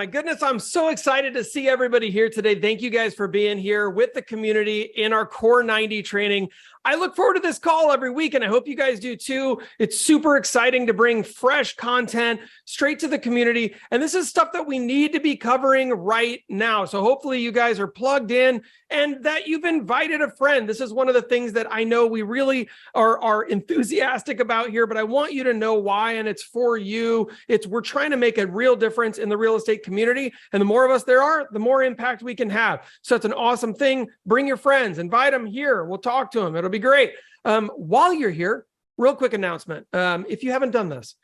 my goodness, I'm so excited to see everybody here today. Thank you guys for being here with the community in our Core 90 training. I look forward to this call every week, and I hope you guys do too. It's super exciting to bring fresh content straight to the community, and this is stuff that we need to be covering right now. So hopefully you guys are plugged in and that you've invited a friend. This is one of the things that I know we really are enthusiastic about here, but I want you to know why, and it's for you. We're trying to make a real difference in the real estate community, and the more of us there are, the more impact we can have. So it's an awesome thing. Bring your friends, invite them here. We'll talk to them. It'll be great. While you're here, real quick announcement. If you haven't done this,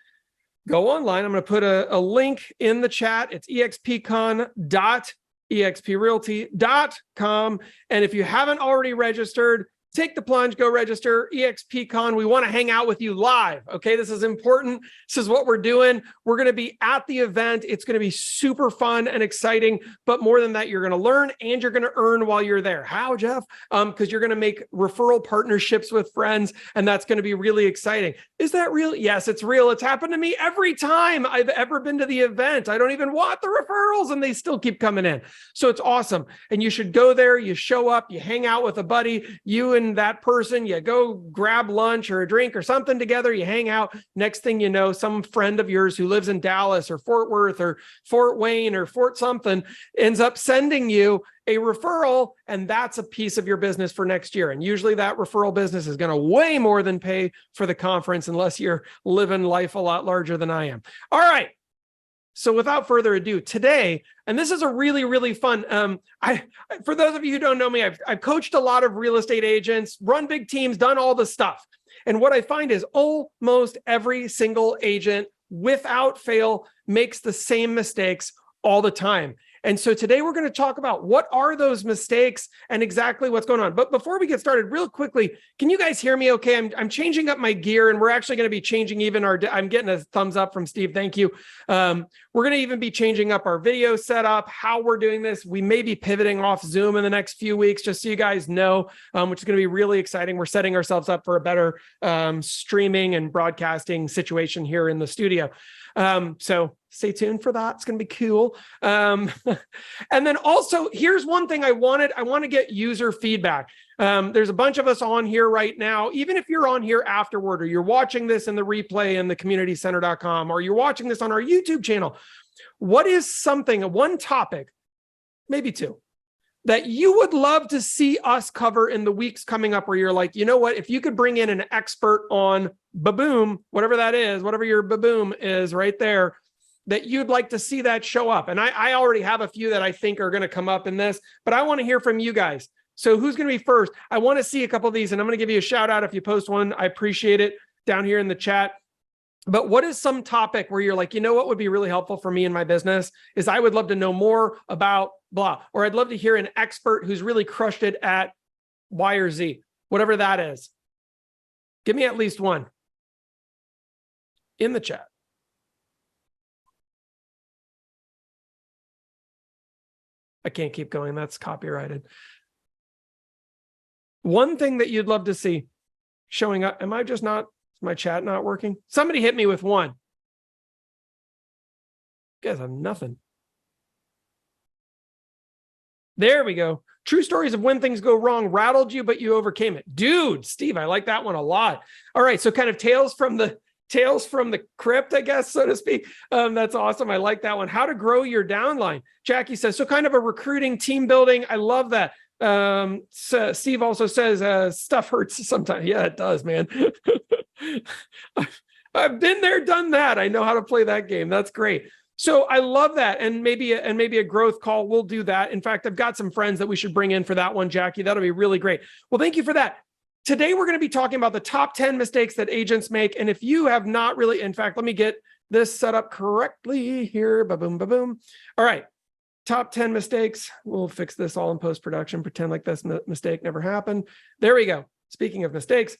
go online. I'm going to put a link in the chat. It's expcon.exprealty.com. And if you haven't already registered, take the plunge, go register, EXPCon. We want to hang out with you live. Okay, this is important. This is what we're doing. We're going to be at the event. It's going to be super fun and exciting. But more than that, you're going to learn and you're going to earn while you're there. How, Jeff? Because you're going to make referral partnerships with friends, and that's going to be really exciting. Is that real? Yes, it's real. It's happened to me every time I've ever been to the event. I don't even want the referrals, and they still keep coming in. So it's awesome. And you should go there. You show up. You hang out with a buddy. You and that person, you go grab lunch or a drink or something together, you hang out. Next thing you know, some friend of yours who lives in Dallas or Fort Worth or Fort Wayne or Fort something ends up sending you a referral, and that's a piece of your business for next year. And usually that referral business is going to way more than pay for the conference, unless you're living life a lot larger than I am. All right. So without further ado, today, and this is a really, really fun, for those of you who don't know me, I've coached a lot of real estate agents, run big teams, done all the stuff. And what I find is almost every single agent, without fail, makes the same mistakes all the time. And so today we're going to talk about what are those mistakes and exactly what's going on. But before we get started, real quickly, can you guys hear me okay? I'm changing up my gear, and we're actually going to be changing even I'm getting a thumbs up from Steve. Thank you. We're going to even be changing up our video setup, how we're doing this. We may be pivoting off Zoom in the next few weeks, just so you guys know, which is going to be really exciting. We're setting ourselves up for a better streaming and broadcasting situation here in the studio. So stay tuned for that. It's going to be cool. And then also, here's one thing I want to get user feedback. There's a bunch of us on here right now. Even if you're on here afterward, or you're watching this in the replay in the communitycenter.com, or you're watching this on our YouTube channel, what is one topic, maybe two, that you would love to see us cover in the weeks coming up, where you're like, you know what, if you could bring in an expert on baboom, whatever that is, whatever your baboom is right there, that you'd like to see that show up. And I already have a few that I think are going to come up in this, but I want to hear from you guys. So who's going to be first? I want to see a couple of these, and I'm going to give you a shout out if you post one. I appreciate it down here in the chat. But what is some topic where you're like, you know what would be really helpful for me in my business is I would love to know more about blah, or I'd love to hear an expert who's really crushed it at Y or Z, whatever that is. Give me at least one in the chat. I can't keep going. That's copyrighted. One thing that you'd love to see showing up. Am I just not, is my chat not working? Somebody hit me with one. You guys have nothing. There we go. True stories of when things go wrong rattled you, but you overcame it. Dude, Steve, I like that one a lot. All right. So kind of tales from the crypt, I guess, so to speak. That's awesome. I like that one. How to grow your downline. Jackie says, so kind of a recruiting, team building. I love that. So Steve also says, stuff hurts sometimes. Yeah, it does, man. I've been there, done that. I know how to play that game. That's great. So I love that. And maybe a growth call. We'll do that. In fact, I've got some friends that we should bring in for that one, Jackie. That'll be really great. Well, thank you for that. Today, we're going to be talking about the top 10 mistakes that agents make. And if you have not really, in fact, let me get this set up correctly here. Ba-boom, ba-boom. All right. Top 10 mistakes. We'll fix this all in post-production. Pretend like this mistake never happened. There we go. Speaking of mistakes,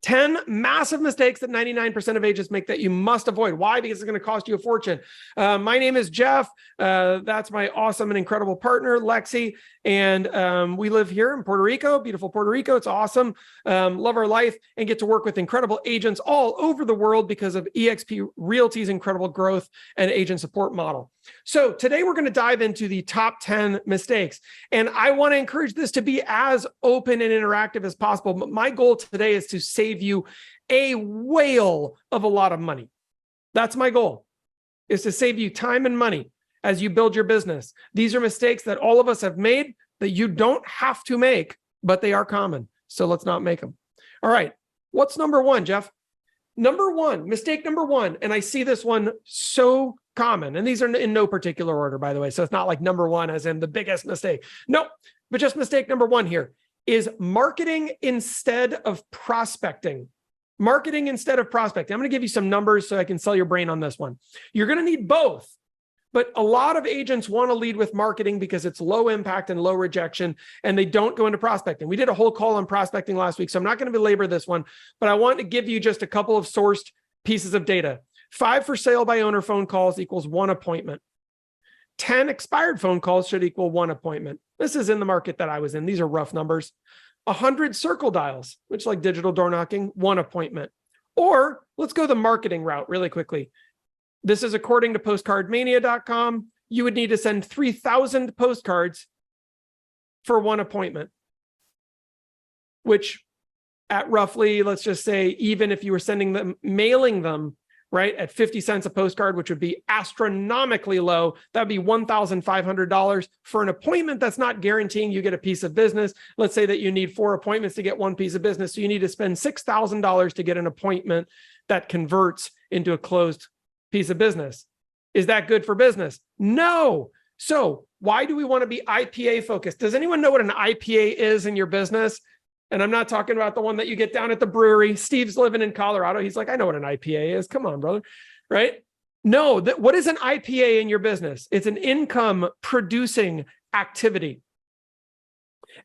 10 massive mistakes that 99% of agents make that you must avoid. Why? Because it's going to cost you a fortune. My name is Jeff. That's my awesome and incredible partner, Lexi. And we live here in Puerto Rico, beautiful Puerto Rico. It's awesome. Love our life and get to work with incredible agents all over the world because of eXp Realty's incredible growth and agent support model. So today we're going to dive into the top 10 mistakes. And I want to encourage this to be as open and interactive as possible. But my goal today is to save you a whale of a lot of money. That's my goal, is to save you time and money as you build your business. These are mistakes that all of us have made that you don't have to make, but they are common. So let's not make them. All right. What's number one, Jeff? Number one, mistake number one. And I see this one so common. And these are in no particular order, by the way. So it's not like number one as in the biggest mistake. No, but just mistake number one here is marketing instead of prospecting. Marketing instead of prospecting. I'm going to give you some numbers so I can sell your brain on this one. You're going to need both. But a lot of agents want to lead with marketing because it's low impact and low rejection, and they don't go into prospecting. We did a whole call on prospecting last week, so I'm not going to belabor this one, but I want to give you just a couple of sourced pieces of data. 5 for sale by owner phone calls equals 1 appointment. 10 expired phone calls should equal 1 appointment. This is in the market that I was in. These are rough numbers. 100 circle dials, which like digital door knocking, 1 appointment. Or let's go the marketing route really quickly. This is according to postcardmania.com. You would need to send 3,000 postcards for 1 appointment, which at roughly, let's just say, even if you were sending them, mailing them, right, at 50 cents a postcard, which would be astronomically low, that'd be $1,500 for an appointment that's not guaranteeing you get a piece of business. Let's say that you need 4 appointments to get 1 piece of business. So you need to spend $6,000 to get an appointment that converts into a closed piece of business. Is that good for business? No. So why do we want to be IPA focused? Does anyone know what an IPA is in your business? And I'm not talking about the one that you get down at the brewery. Steve's living in Colorado. He's like, I know what an IPA is. Come on, brother. Right? No, what is an IPA in your business? It's an income producing activity.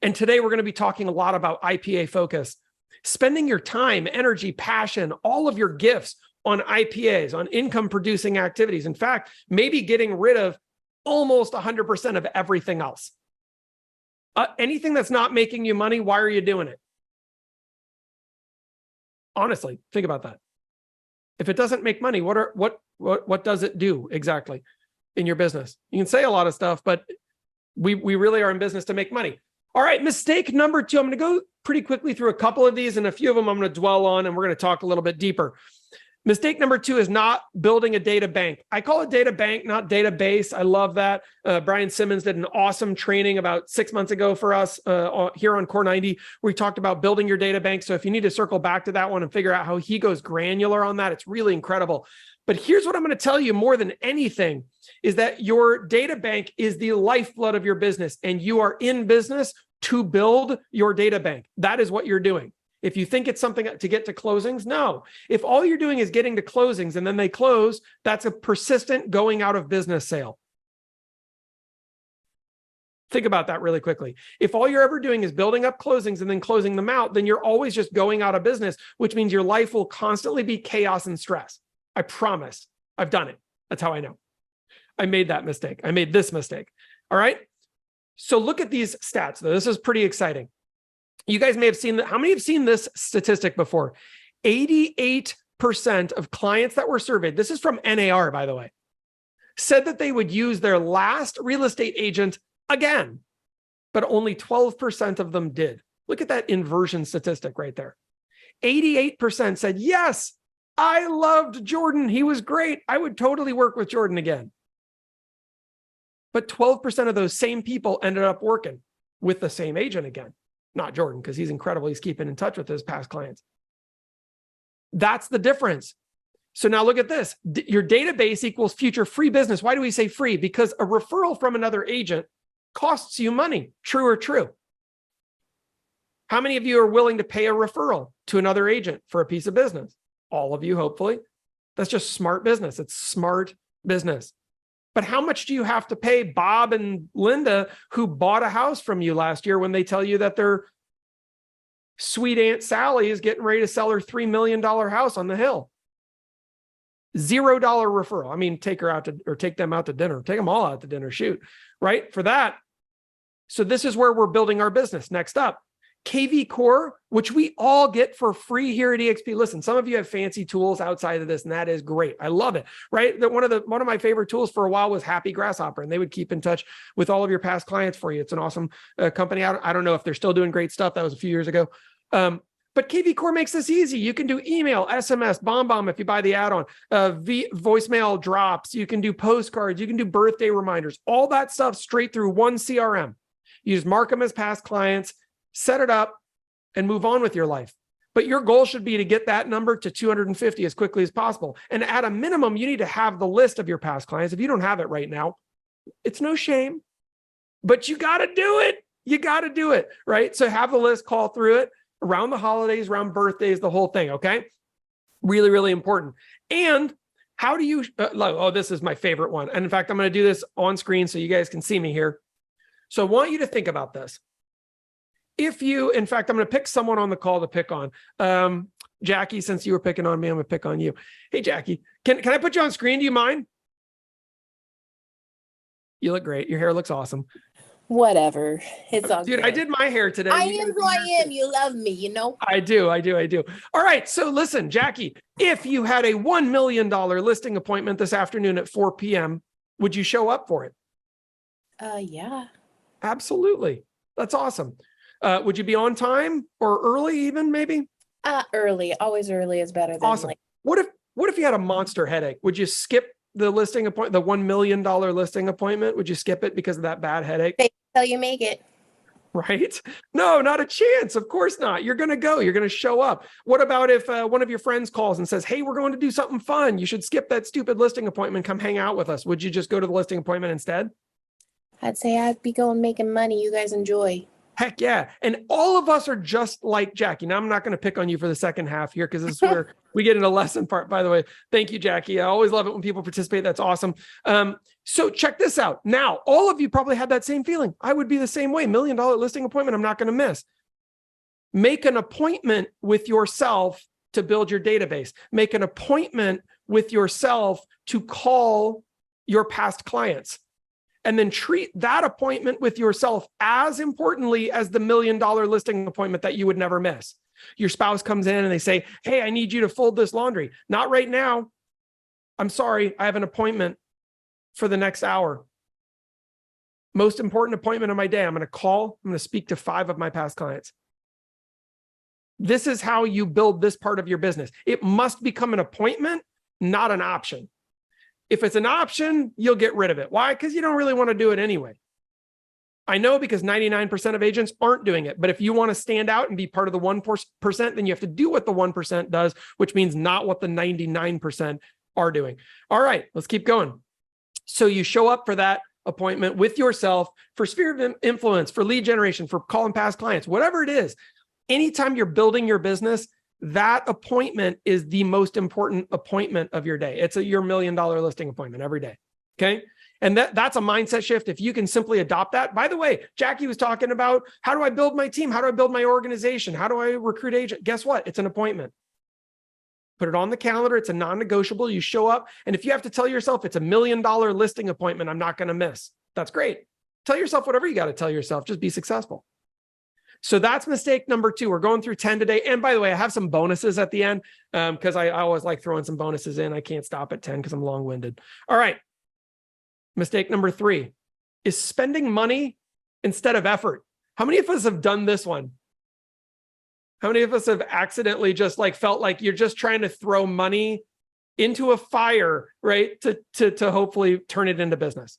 And today we're going to be talking a lot about IPA focus, spending your time, energy, passion, all of your gifts on IPAs, on income producing activities. In fact, maybe getting rid of almost 100% of everything else. Anything that's not making you money, why are you doing it? Honestly, think about that. If it doesn't make money, what does it do exactly in your business? You can say a lot of stuff, but we really are in business to make money. All right, mistake number 2. I'm going to go pretty quickly through a couple of these, and a few of them I'm going to dwell on, and we're going to talk a little bit deeper. Mistake number 2 is not building a data bank. I call it data bank, not database. I love that. Brian Simmons did an awesome training about 6 months ago for us here on Core 90, where he talked about building your data bank. So if you need to circle back to that one and figure out how he goes granular on that, it's really incredible. But here's what I'm going to tell you more than anything is that your data bank is the lifeblood of your business, and you are in business to build your data bank. That is what you're doing. If you think it's something to get to closings, no. If all you're doing is getting to closings and then they close, that's a persistent going out of business sale. Think about that really quickly. If all you're ever doing is building up closings and then closing them out, then you're always just going out of business, which means your life will constantly be chaos and stress. I promise. I've done it. That's how I know. I made that mistake. I made this mistake. All right. So look at these stats, though. This is pretty exciting. You guys may have seen that. How many have seen this statistic before? 88% of clients that were surveyed, this is from NAR, by the way, said that they would use their last real estate agent again, but only 12% of them did. Look at that inversion statistic right there. 88% said, yes, I loved Jordan. He was great. I would totally work with Jordan again. But 12% of those same people ended up working with the same agent again. Not Jordan, because he's incredible. He's keeping in touch with his past clients. That's the difference. So now look at this. Your database equals future free business. Why do we say free? Because a referral from another agent costs you money. True or true? How many of you are willing to pay a referral to another agent for a piece of business? All of you, hopefully. That's just smart business. It's smart business. But how much do you have to pay Bob and Linda, who bought a house from you last year, when they tell you that they're Sweet Aunt Sally is getting ready to sell her $3 million house on the hill. $0 referral. I mean, take her out to, or take them out to dinner, take them all out to dinner, shoot, right? For that. So this is where we're building our business. Next up, KV Core, which we all get for free here at EXP. Listen, some of you have fancy tools outside of this, and that is great. I love it, right? That one of my favorite tools for a while was Happy Grasshopper, and they would keep in touch with all of your past clients for you. It's an awesome company. I don't know if they're still doing great stuff. That was a few years ago. But KV Core makes this easy. You can do email, SMS, BombBomb if you buy the add-on, voicemail drops. You can do postcards. You can do birthday reminders. All that stuff straight through one CRM. You just mark them as past clients, set it up, and move on with your life. But your goal should be to get that number to 250 as quickly as possible. And at a minimum, you need to have the list of your past clients. If you don't have it right now, it's no shame, but you got to do it. You got to do it, right? So have the list, call through it around the holidays, around birthdays, the whole thing, okay? Really, really important. And how do you, this is my favorite one. And in fact, I'm going to do this on screen so you guys can see me here. So I want you to think about this. If you, in fact, I'm going to pick someone on the call to pick on. Jackie, since you were picking on me, I'm going to pick on you. Hey, Jackie, can I put you on screen? Do you mind? You look great. Your hair looks awesome. Whatever. It's all Dude, good. I did my hair today. I am who I am. You love me, you know? I do. All right. So listen, Jackie, if you had a $1 million listing appointment this afternoon at 4 p.m., would you show up for it? Yeah. Absolutely. That's awesome. Would you be on time or early even maybe? Early. Always early is better than awesome. late. What if you had a monster headache? Would you skip the listing appointment, the $1 million listing appointment? Would you skip it because of that bad headache? Fake till you make it. Right? No, not a chance. Of course not. You're going to go. You're going to show up. What about if one of your friends calls and says, hey, we're going to do something fun. You should skip that stupid listing appointment. Come hang out with us. Would you just go to the listing appointment instead? I'd say I'd be going making money. You guys enjoy. Heck yeah. And all of us are just like Jackie. Now, I'm not going to pick on you for the second half here because this is where we get into lesson part, by the way. Thank you, Jackie. I always love it when people participate. That's awesome. So check this out. Now, all of you probably had that same feeling. I would be the same way. $1 million listing appointment, I'm not going to miss. Make an appointment with yourself to build your database. Make an appointment with yourself to call your past clients. And then treat that appointment with yourself as importantly as the $1 million listing appointment that you would never miss. Your spouse comes in and they say, hey, I need you to fold this laundry. Not right now. I'm sorry, I have an appointment for the next hour. Most important appointment of my day. I'm going to speak to 5 of my past clients. This is how you build this part of your business. It must become an appointment, not an option. If it's an option, you'll get rid of it. Why? Because you don't really want to do it anyway. I know because 99% of agents aren't doing it. But if you want to stand out and be part of the 1%, then you have to do what the 1% does, which means not what the 99% are doing. All right, let's keep going. So you show up for that appointment with yourself for sphere of influence, for lead generation, for calling past clients, whatever it is. Anytime you're building your business, that appointment is the most important appointment of your day. It's your $1 million listing appointment every day. Okay. And that's a mindset shift. If you can simply adopt that. By the way, Jackie was talking about, how do I build my team? How do I build my organization? How do I recruit agents? Guess what? It's an appointment. Put it on the calendar. It's a non-negotiable. You show up. And if you have to tell yourself it's a $1 million listing appointment, I'm not going to miss. That's great. Tell yourself whatever you got to tell yourself. Just be successful. So that's mistake number 2. We're going through 10 today. And by the way, I have some bonuses at the end because I always like throwing some bonuses in. I can't stop at 10 because I'm long-winded. All right. Mistake number 3 is spending money instead of effort. How many of us have done this one? How many of us have accidentally just felt like you're just trying to throw money into a fire, right? To hopefully turn it into business.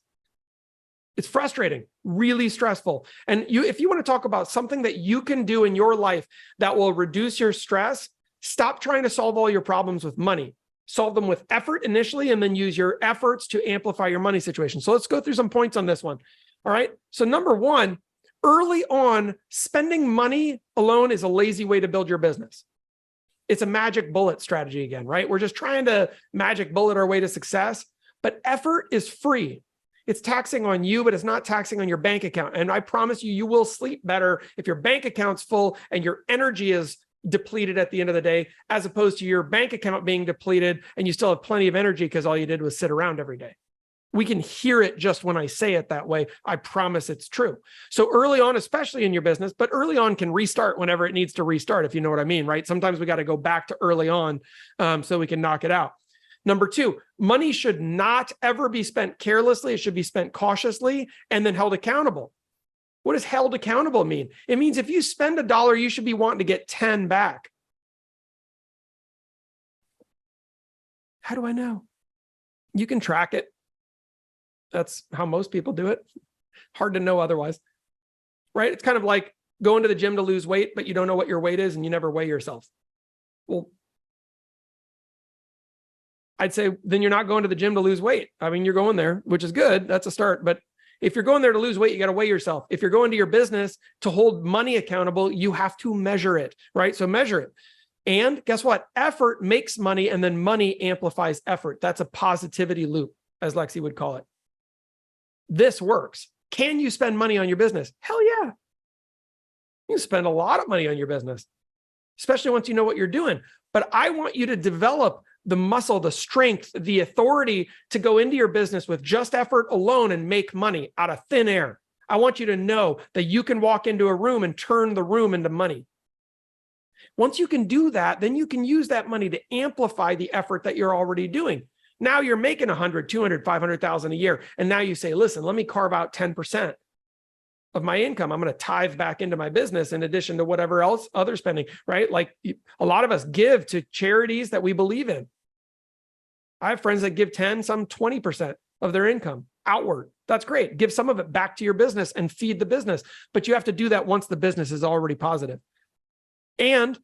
It's frustrating, really stressful. And if you want to talk about something that you can do in your life that will reduce your stress, stop trying to solve all your problems with money. Solve them with effort initially, and then use your efforts to amplify your money situation. So let's go through some points on this one. All right. So number 1, early on, spending money alone is a lazy way to build your business. It's a magic bullet strategy again, right? We're just trying to magic bullet our way to success, but effort is free. It's taxing on you, but it's not taxing on your bank account. And I promise you, you will sleep better if your bank account's full and your energy is depleted at the end of the day, as opposed to your bank account being depleted and you still have plenty of energy because all you did was sit around every day. We can hear it just when I say it that way. I promise it's true. So early on, especially in your business, but early on can restart whenever it needs to restart, if you know what I mean, right? Sometimes we got to go back to early on so we can knock it out. Number two, money should not ever be spent carelessly. It should be spent cautiously and then held accountable. What does held accountable mean? It means if you spend $1, you should be wanting to get 10 back. How do I know? You can track it. That's how most people do it. Hard to know otherwise, right? It's kind of like going to the gym to lose weight, but you don't know what your weight is and you never weigh yourself. Well, I'd say then you're not going to the gym to lose weight. I mean, you're going there, which is good. That's a start. But if you're going there to lose weight, you got to weigh yourself. If you're going to your business to hold money accountable, you have to measure it, right? So measure it. And guess what? Effort makes money, and then money amplifies effort. That's a positivity loop, as Lexi would call it. This works. Can you spend money on your business? Hell yeah. You can spend a lot of money on your business, especially once you know what you're doing. But I want you to develop the muscle, the strength, the authority to go into your business with just effort alone and make money out of thin air. I want you to know that you can walk into a room and turn the room into money. Once you can do that, then you can use that money to amplify the effort that you're already doing. Now you're making 100, 200, 500,000 a year. And now you say, listen, let me carve out 10% of my income. I'm going to tithe back into my business in addition to whatever else other spending, right? Like a lot of us give to charities that we believe in. I have friends that give 10, some 20% of their income outward. That's great. Give some of it back to your business and feed the business. But you have to do that once the business is already positive. And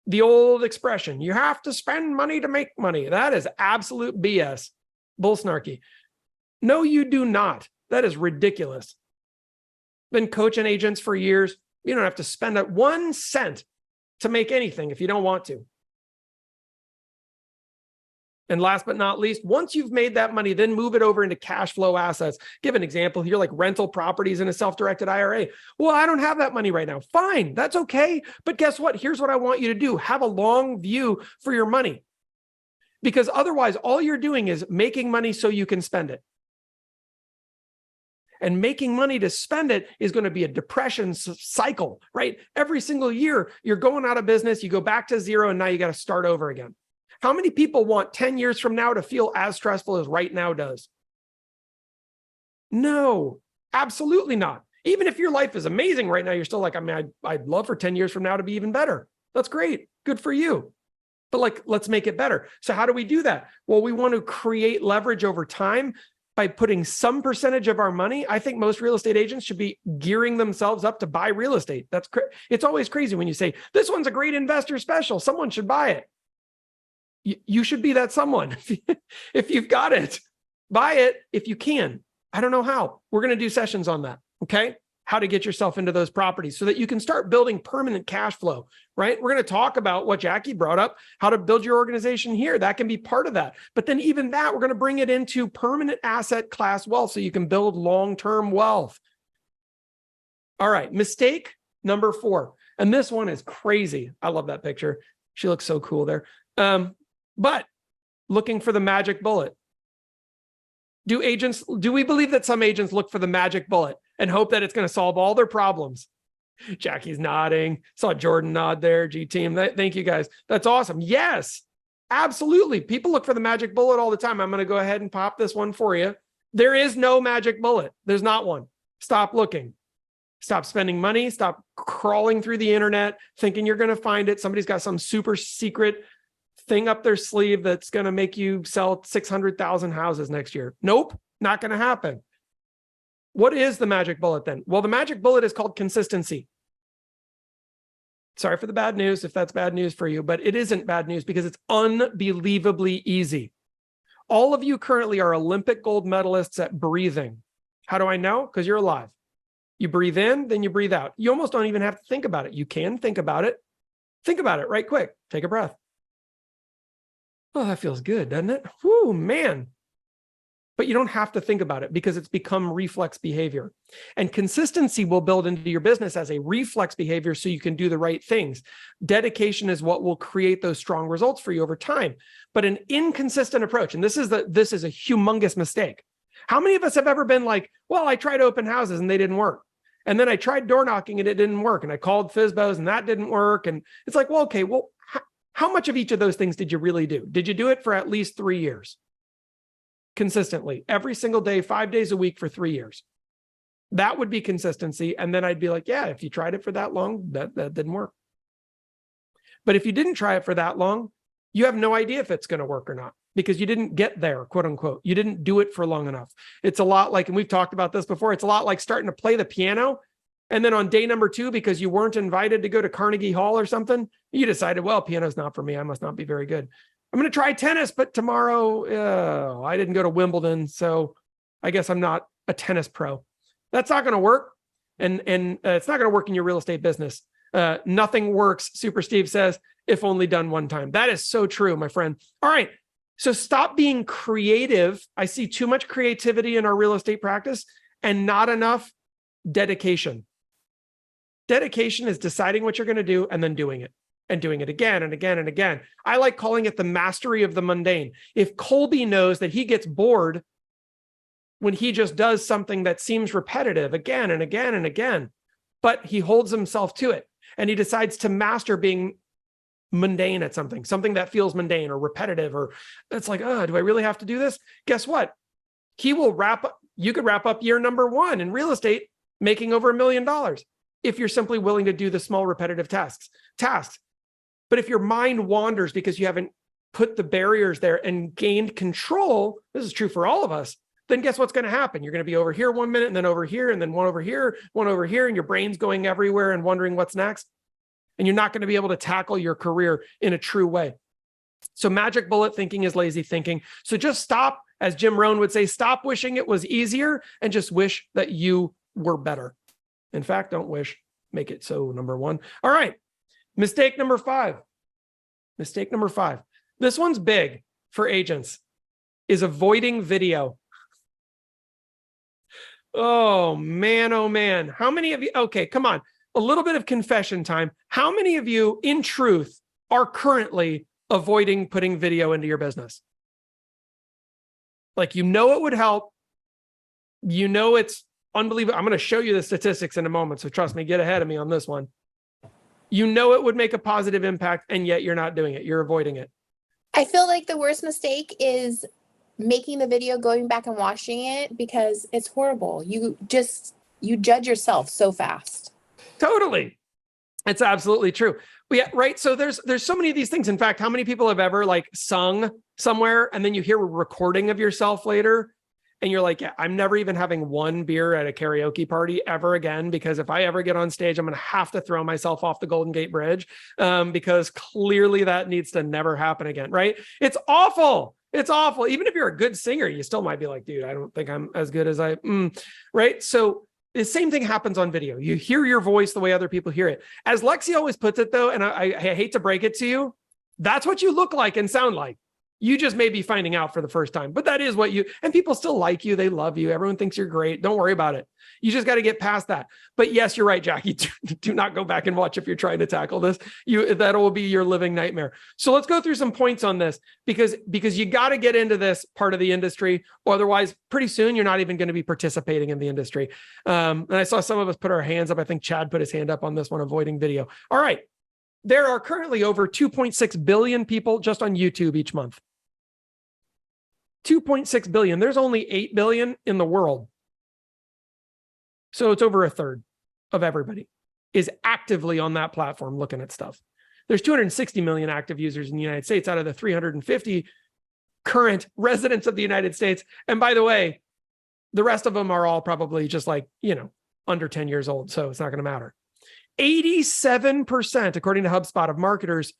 the old expression, you have to spend money to make money. That is absolute BS. Bull snarky. No, you do not. That is ridiculous. Been coaching agents for years. You don't have to spend 1 cent to make anything if you don't want to. And last but not least, once you've made that money, then move it over into cash flow assets. Give an example here, like rental properties in a self-directed IRA. Well, I don't have that money right now. Fine, that's okay. But guess what? Here's what I want you to do. Have a long view for your money. Because otherwise, all you're doing is making money so you can spend it. And making money to spend it is going to be a depression cycle, right? Every single year, you're going out of business, you go back to zero, and now you got to start over again. How many people want 10 years from now to feel as stressful as right now does? No, absolutely not. Even if your life is amazing right now, you're still like, I mean, I'd love for 10 years from now to be even better. That's great. Good for you. But like, let's make it better. So how do we do that? Well, we want to create leverage over time by putting some percentage of our money. I think most real estate agents should be gearing themselves up to buy real estate. It's always crazy when you say, this one's a great investor special. Someone should buy it. You should be that someone. If you've got it, buy it if you can. I don't know how. We're going to do sessions on that, okay? How to get yourself into those properties so that you can start building permanent cash flow, right? We're going to talk about what Jackie brought up, how to build your organization here. That can be part of that. But then even that, we're going to bring it into permanent asset class wealth so you can build long-term wealth. All right, mistake number 4. And this one is crazy. I love that picture. She looks so cool there. But looking for the magic bullet. Do we believe that some agents look for the magic bullet and hope that it's going to solve all their problems? Jackie's nodding. Saw Jordan nod there. G team. Thank you guys. That's awesome. Yes, absolutely. People look for the magic bullet all the time. I'm going to go ahead and pop this one for you. There is no magic bullet. There's not one. Stop looking. Stop spending money. Stop crawling through the internet thinking you're going to find it. Somebody's got some super secret thing up their sleeve that's going to make you sell 600,000 houses next year. Nope, not going to happen. What is the magic bullet then? Well, the magic bullet is called consistency. Sorry for the bad news if that's bad news for you, but it isn't bad news because it's unbelievably easy. All of you currently are Olympic gold medalists at breathing. How do I know? Because you're alive. You breathe in, then you breathe out. You almost don't even have to think about it. You can think about it. Think about it right quick. Take a breath. Oh, that feels good, doesn't it? Whoo, man. but you don't have to think about it because it's become reflex behavior. And consistency will build into your business as a reflex behavior so you can do the right things. Dedication is what will create those strong results for you over time. But an inconsistent approach, and this is a humongous mistake. How many of us have ever been like, well, I tried open houses and they didn't work. And then I tried door knocking and it didn't work. And I called FSBOs and that didn't work. And it's like, well, okay, well, how much of each of those things did you really do? Did you do it for at least 3 years? Consistently, every single day, 5 days a week for 3 years. That would be consistency. And then I'd be like, yeah, if you tried it for that long, that didn't work. But if you didn't try it for that long, you have no idea if it's going to work or not because you didn't get there, quote unquote. You didn't do it for long enough. It's a lot like, and we've talked about this before, it's a lot like starting to play the piano. And then on day number 2, because you weren't invited to go to Carnegie Hall or something, you decided, well, piano's not for me. I must not be very good. I'm going to try tennis, but tomorrow, I didn't go to Wimbledon, so I guess I'm not a tennis pro. That's not going to work. And it's not going to work in your real estate business. Nothing works, Super Steve says, if only done one time. That is so true, my friend. All right. So stop being creative. I see too much creativity in our real estate practice and not enough dedication. Dedication is deciding what you're going to do and then doing it. And doing it again and again and again. I like calling it the mastery of the mundane. If Colby knows that he gets bored when he just does something that seems repetitive again and again and again, but he holds himself to it and he decides to master being mundane at something that feels mundane or repetitive, or it's like, oh, do I really have to do this? Guess what? He will wrap up. You could wrap up year number 1 in real estate making over $1 million if you're simply willing to do the small repetitive tasks. But if your mind wanders because you haven't put the barriers there and gained control, this is true for all of us, then guess what's going to happen? You're going to be over here 1 minute and then over here and then one over here, and your brain's going everywhere and wondering what's next. And you're not going to be able to tackle your career in a true way. So magic bullet thinking is lazy thinking. So just stop, as Jim Rohn would say, stop wishing it was easier and just wish that you were better. In fact, don't wish, make it so, number 1. All right. Mistake number 5. Mistake number 5. This one's big for agents, is avoiding video. Oh man. How many of you, okay, come on. A little bit of confession time. How many of you, in truth, are currently avoiding putting video into your business? Like, it would help. It's unbelievable. I'm going to show you the statistics in a moment. So trust me, get ahead of me on this one. It would make a positive impact, and yet you're not doing it. You're avoiding it. I feel like the worst mistake is making the video, going back and watching it, because it's horrible. You judge yourself so fast. Totally. It's absolutely true. Yeah, right. So there's so many of these things. In fact, how many people have ever like sung somewhere and then you hear a recording of yourself later and you're like, yeah, I'm never even having one beer at a karaoke party ever again, because if I ever get on stage, I'm going to have to throw myself off the Golden Gate Bridge because clearly that needs to never happen again. Right. It's awful. It's awful. Even if you're a good singer, you still might be like, dude, I don't think I'm as good as right. So the same thing happens on video. You hear your voice the way other people hear it. As Lexi always puts it though, and I hate to break it to you, that's what you look like and sound like. You just may be finding out for the first time, but that is what and people still like you. They love you. Everyone thinks you're great. Don't worry about it. You just got to get past that. But yes, you're right, Jackie. Do not go back and watch if you're trying to tackle this. That will be your living nightmare. So let's go through some points on this because you got to get into this part of the industry, or otherwise pretty soon you're not even going to be participating in the industry. And I saw some of us put our hands up. I think Chad put his hand up on this one, avoiding video. All right. There are currently over 2.6 billion people just on YouTube each month. 2.6 billion. There's only 8 billion in the world. So it's over a third of everybody is actively on that platform looking at stuff. There's 260 million active users in the United States out of the 350 current residents of the United States. And by the way, the rest of them are all probably just like, under 10 years old. So it's not going to matter. 87%, according to HubSpot, of marketers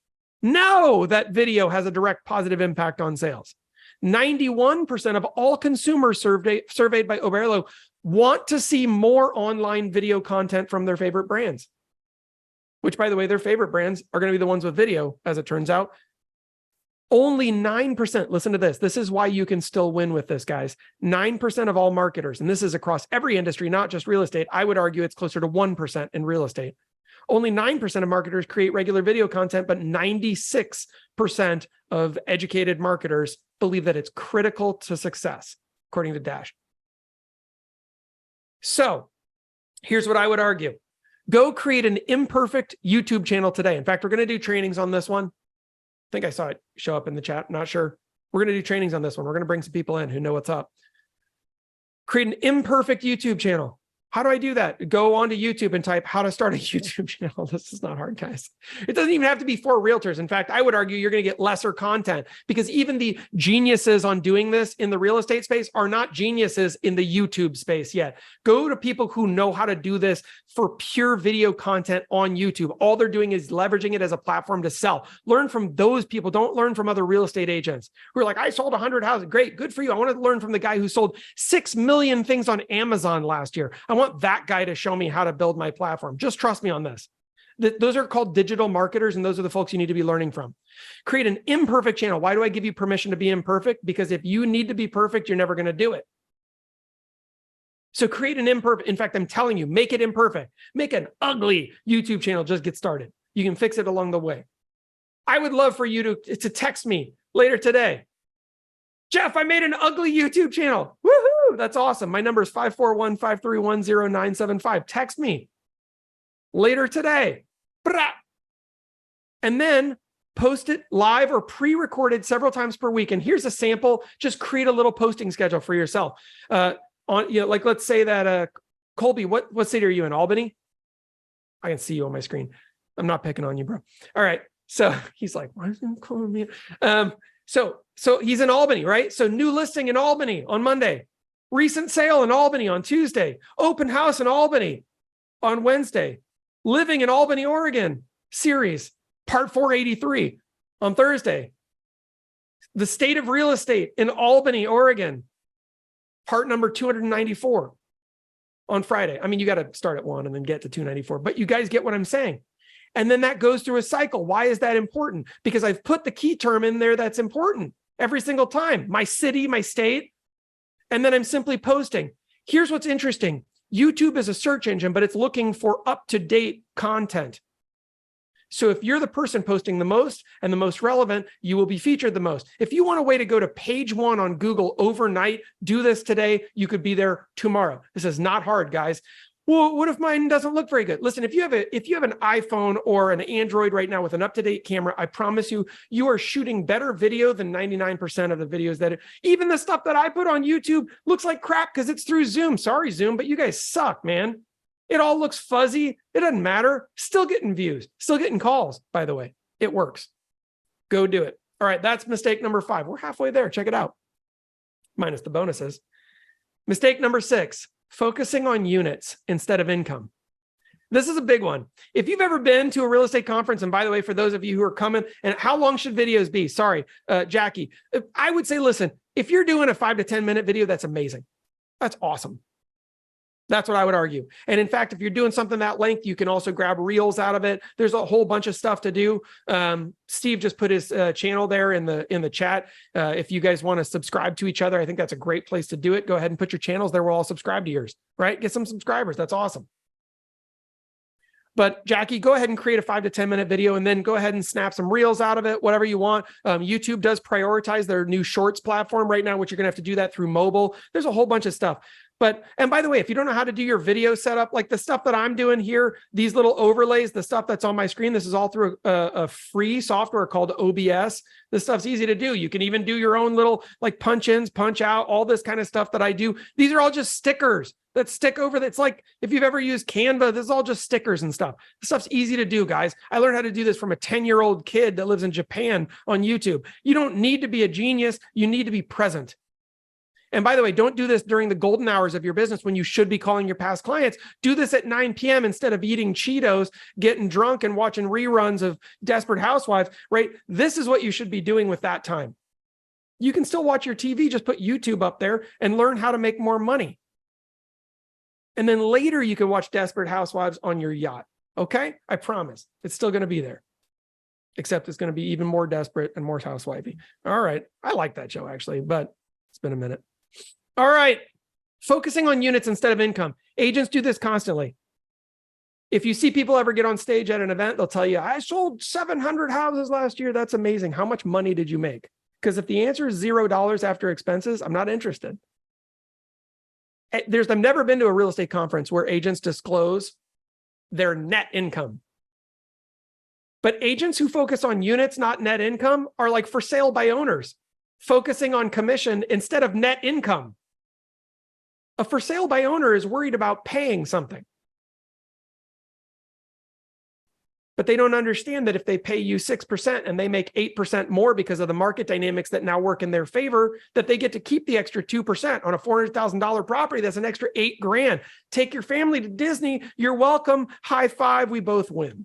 know that video has a direct positive impact on sales. 91% of all consumers surveyed by Oberlo want to see more online video content from their favorite brands, which, by the way, their favorite brands are going to be the ones with video, as it turns out. Only 9%, listen to this. This is why you can still win with this, guys. 9% of all marketers, and this is across every industry, not just real estate. I would argue it's closer to 1% in real estate. Only 9% of marketers create regular video content, but 96% of educated marketers believe that it's critical to success, according to Dash. So here's what I would argue. Go create an imperfect YouTube channel today. In fact, we're going to do trainings on this one. I think I saw it show up in the chat. Not sure. We're going to do trainings on this one. We're going to bring some people in who know what's up. Create an imperfect YouTube channel. How do I do that? Go onto YouTube and type how to start a YouTube channel. This is not hard, guys. It doesn't even have to be for realtors. In fact, I would argue you're going to get lesser content because even the geniuses on doing this in the real estate space are not geniuses in the YouTube space yet. Go to people who know how to do this for pure video content on YouTube. All they're doing is leveraging it as a platform to sell. Learn from those people. Don't learn from other real estate agents who are like, I sold 100 houses. Great. Good for you. I want to learn from the guy who sold 6 million things on Amazon last year. I want that guy to show me how to build my platform. Just trust me on this. Those are called digital marketers, and those are the folks you need to be learning from. Create an imperfect channel. Why do I give you permission to be imperfect? Because if you need to be perfect, you're never going to do it. So create an imperfect. In fact, I'm telling you, make it imperfect. Make an ugly YouTube channel. Just get started. You can fix it along the way. I would love for you to text me later today. Jeff, I made an ugly YouTube channel. Woohoo! That's awesome. My number is 541-531-0975. Text me later today. And then post it live or pre-recorded several times per week. And here's a sample. Just create a little posting schedule for yourself. Like let's say that Colby, what city are you in? Albany? I can see you on my screen. I'm not picking on you, bro. All right. So he's like, why is he calling me? So he's in Albany, right? So new listing in Albany on Monday, recent sale in Albany on Tuesday, open house in Albany on Wednesday, living in Albany, Oregon series, part 483 on Thursday, the state of real estate in Albany, Oregon, part number 294 on Friday. I mean, you got to start at 1 and then get to 294, but you guys get what I'm saying. And then that goes through a cycle. Why is that important? Because I've put the key term in there that's important every single time. My city, my state, and then I'm simply posting. Here's what's interesting. YouTube is a search engine, but it's looking for up-to-date content. So if you're the person posting the most and the most relevant, you will be featured the most. If you want a way to go to page 1 on Google overnight, do this today. You could be there tomorrow. This is not hard, guys. Well, what if mine doesn't look very good? Listen, if you have an iPhone or an Android right now with an up-to-date camera, I promise you, you are shooting better video than 99% of the videos that even the stuff that I put on YouTube looks like crap because it's through Zoom. Sorry, Zoom, but you guys suck, man. It all looks fuzzy. It doesn't matter. Still getting views, still getting calls, by the way. It works. Go do it. All right, that's mistake number 5. We're halfway there. Check it out. Minus the bonuses. Mistake number 6. Focusing on units instead of income. This is a big one. If you've ever been to a real estate conference, and by the way, for those of you who are coming, and how long should videos be? Sorry, Jackie. I would say, listen, if you're doing a 5 to 10 minute video, that's amazing. That's awesome. That's what I would argue. And in fact, if you're doing something that length, you can also grab reels out of it. There's a whole bunch of stuff to do. Steve just put his channel there in the chat. If you guys want to subscribe to each other, I think that's a great place to do it. Go ahead and put your channels there. We'll all subscribe to yours, right? Get some subscribers. That's awesome. But Jackie, go ahead and create a 5 to 10 minute video and then go ahead and snap some reels out of it, whatever you want. YouTube does prioritize their new shorts platform right now, which you're going to have to do that through mobile. There's a whole bunch of stuff. And by the way, if you don't know how to do your video setup, like the stuff that I'm doing here, these little overlays, the stuff that's on my screen, this is all through a free software called OBS. This stuff's easy to do. You can even do your own little like punch ins, punch out, all this kind of stuff that I do. These are all just stickers that stick over. That's like, if you've ever used Canva, this is all just stickers and stuff. This stuff's easy to do, guys. I learned how to do this from a 10-year-old kid that lives in Japan on YouTube. You don't need to be a genius. You need to be present. And by the way, don't do this during the golden hours of your business when you should be calling your past clients. Do this at 9 p.m. instead of eating Cheetos, getting drunk, and watching reruns of Desperate Housewives, right? This is what you should be doing with that time. You can still watch your TV, just put YouTube up there and learn how to make more money. And then later you can watch Desperate Housewives on your yacht, okay? I promise. It's still going to be there. except it's going to be even more desperate and more housewifey. All right. I like that show actually, but it's been a minute. All right. Focusing on units instead of income. Agents do this constantly. If you see people ever get on stage at an event, they'll tell you, I sold 700 houses last year. That's amazing. How much money did you make? Because if the answer is $0 after expenses, I'm not interested. I've never been to a real estate conference where agents disclose their net income. But agents who focus on units, not net income, are like for sale by owners, focusing on commission instead of net income. A for sale by owner is worried about paying something. But they don't understand that if they pay you 6% and they make 8% more because of the market dynamics that now work in their favor, that they get to keep the extra 2% on a $400,000 property. That's an extra $8,000. Take your family to Disney. You're welcome. High five. We both win,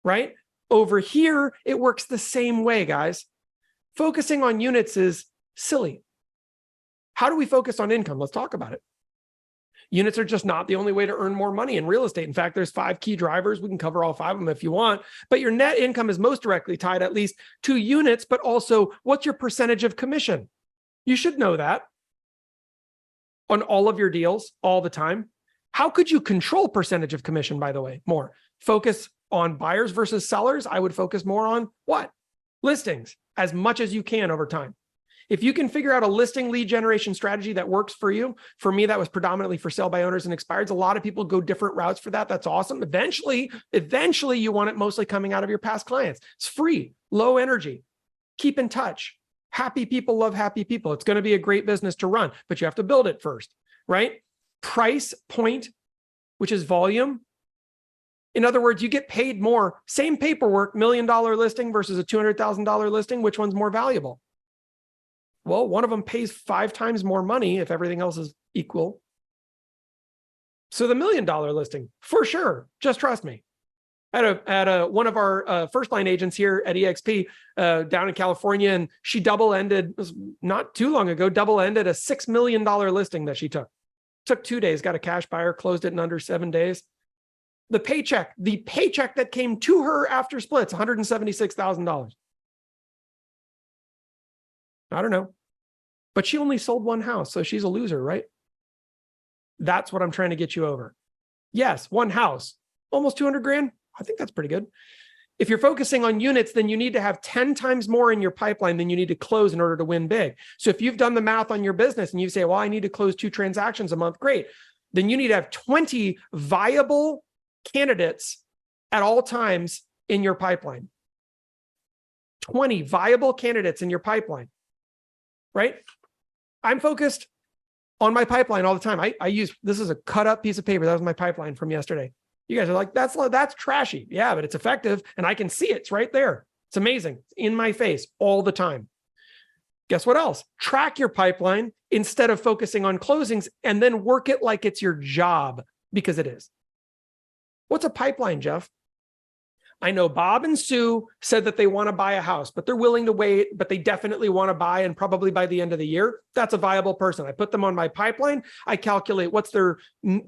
right? Over here, it works the same way, guys. Focusing on units is silly. How do we focus on income? Let's talk about it. Units are just not the only way to earn more money in real estate. In fact, there's 5 key drivers. We can cover all 5 of them if you want, but your net income is most directly tied at least to units, but also what's your percentage of commission? You should know that on all of your deals all the time. How could you control percentage of commission, by the way, more? Focus on buyers versus sellers. I would focus more on what? Listings as much as you can over time. If you can figure out a listing lead generation strategy that works for you, for me, that was predominantly for sale by owners and expireds. A lot of people go different routes for that. That's awesome. Eventually, you want it mostly coming out of your past clients. It's free, low energy. Keep in touch. Happy people love happy people. It's going to be a great business to run, but you have to build it first, right? Price point, which is volume. In other words, you get paid more. Same paperwork, $1 million listing versus a $200,000 listing. Which one's more valuable? Well, one of them pays 5 times more money if everything else is equal. So the $1 million listing, for sure, just trust me. At one of our first line agents here at EXP down in California, and she double-ended, not too long ago, double-ended a $6 million listing that she took. Took 2 days, got a cash buyer, closed it in under 7 days. The paycheck that came to her after splits, $176,000. I don't know, but she only sold 1 house, so she's a loser, right? That's what I'm trying to get you over. Yes, 1 house, almost 200 grand. I think that's pretty good. If you're focusing on units, then you need to have 10 times more in your pipeline than you need to close in order to win big. So if you've done the math on your business and you say, well, I need to close 2 transactions a month, great. Then you need to have 20 viable candidates at all times in your pipeline. 20 viable candidates in your pipeline. Right? I'm focused on my pipeline all the time. This is a cut up piece of paper. That was my pipeline from yesterday. You guys are like, that's trashy. Yeah, but it's effective. And I can see it. It's right there. It's amazing. It's in my face all the time. Guess what else? Track your pipeline instead of focusing on closings, and then work it like it's your job, because it is. What's a pipeline, Jeff? I know Bob and Sue said that they want to buy a house, but they're willing to wait, but they definitely want to buy, and probably by the end of the year. That's a viable person. I put them on my pipeline. I calculate what's their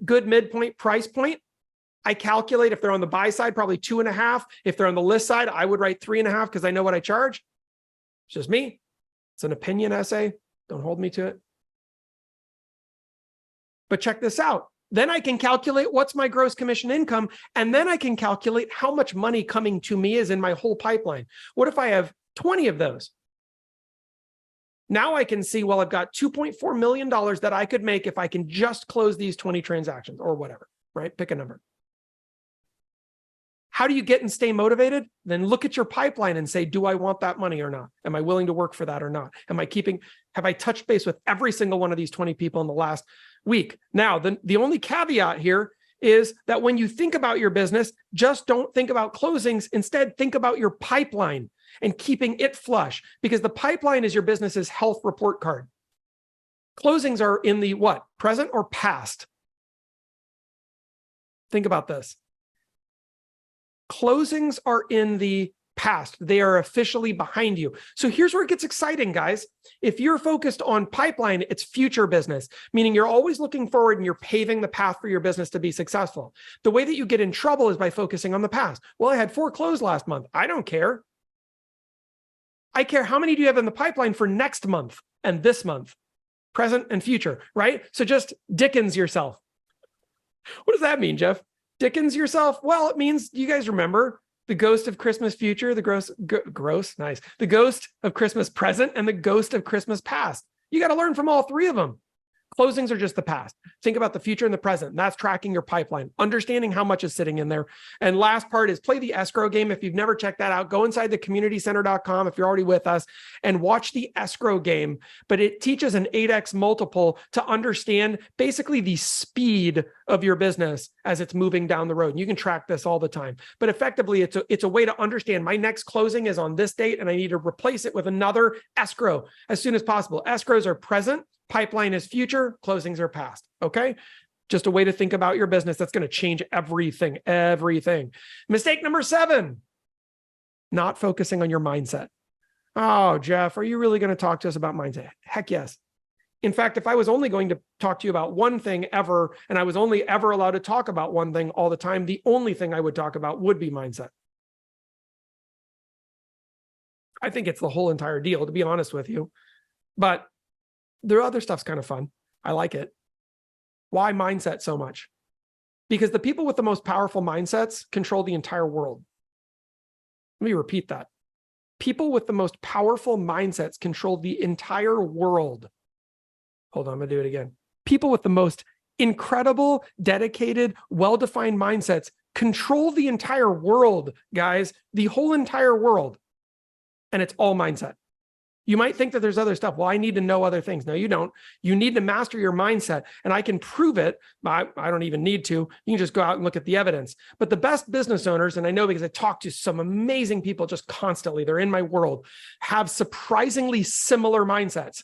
good midpoint price point. I calculate if they're on the buy side, probably 2.5. If they're on the list side, I would write 3.5 because I know what I charge. It's just me. It's an opinion essay. Don't hold me to it. But check this out. Then I can calculate what's my gross commission income, and then I can calculate how much money coming to me is in my whole pipeline. What if I have 20 of those? Now I can see, well, I've got $2.4 million that I could make if I can just close these 20 transactions or whatever, right? Pick a number. How do you get and stay motivated? Then look at your pipeline and say, do I want that money or not? Am I willing to work for that or not? Have I touched base with every single one of these 20 people in the last week? Now, the only caveat here is that when you think about your business, just don't think about closings. Instead, think about your pipeline and keeping it flush, because the pipeline is your business's health report card. Closings are in the what? Present or past? Think about this. Closings are in the past. They are officially behind you. So here's where it gets exciting, guys. If you're focused on pipeline, it's future business, meaning you're always looking forward and you're paving the path for your business to be successful. The way that you get in trouble is by focusing on the past. Well, I had 4 close last month. I don't care. I care how many do you have in the pipeline for next month and this month, present and future, right? So just Dickens yourself. What does that mean, Jeff? Dickens yourself? Well, it means, you guys remember the ghost of Christmas future, the nice. The ghost of Christmas present and the ghost of Christmas past. You got to learn from all three of them. Closings are just the past. Think about the future and the present. That's tracking your pipeline, understanding how much is sitting in there. And last part is play the escrow game. If you've never checked that out, go inside the communitycenter.com if you're already with us and watch the escrow game. But it teaches an 8x multiple to understand basically the speed of your business as it's moving down the road. And you can track this all the time. But effectively, it's a way to understand my next closing is on this date and I need to replace it with another escrow as soon as possible. Escrows are present. Pipeline is future, closings are past, okay? Just a way to think about your business that's going to change everything. Mistake number 7, not focusing on your mindset. Oh, Jeff, are you really going to talk to us about mindset? Heck yes. In fact, if I was only going to talk to you about one thing ever, and I was only ever allowed to talk about one thing all the time, the only thing I would talk about would be mindset. I think it's the whole entire deal, to be honest with you. But the other stuff's kind of fun. I like it. Why mindset so much? Because the people with the most powerful mindsets control the entire world. Let me repeat that. People with the most powerful mindsets control the entire world. Hold on, I'm going to do it again. People with the most incredible, dedicated, well-defined mindsets control the entire world, guys, the whole entire world. And it's all mindset. You might think that there's other stuff. Well, I need to know other things. No, you don't. You need to master your mindset. And I can prove it. I don't even need to. You can just go out and look at the evidence. But the best business owners, and I know because I talk to some amazing people just constantly, they're in my world, have surprisingly similar mindsets.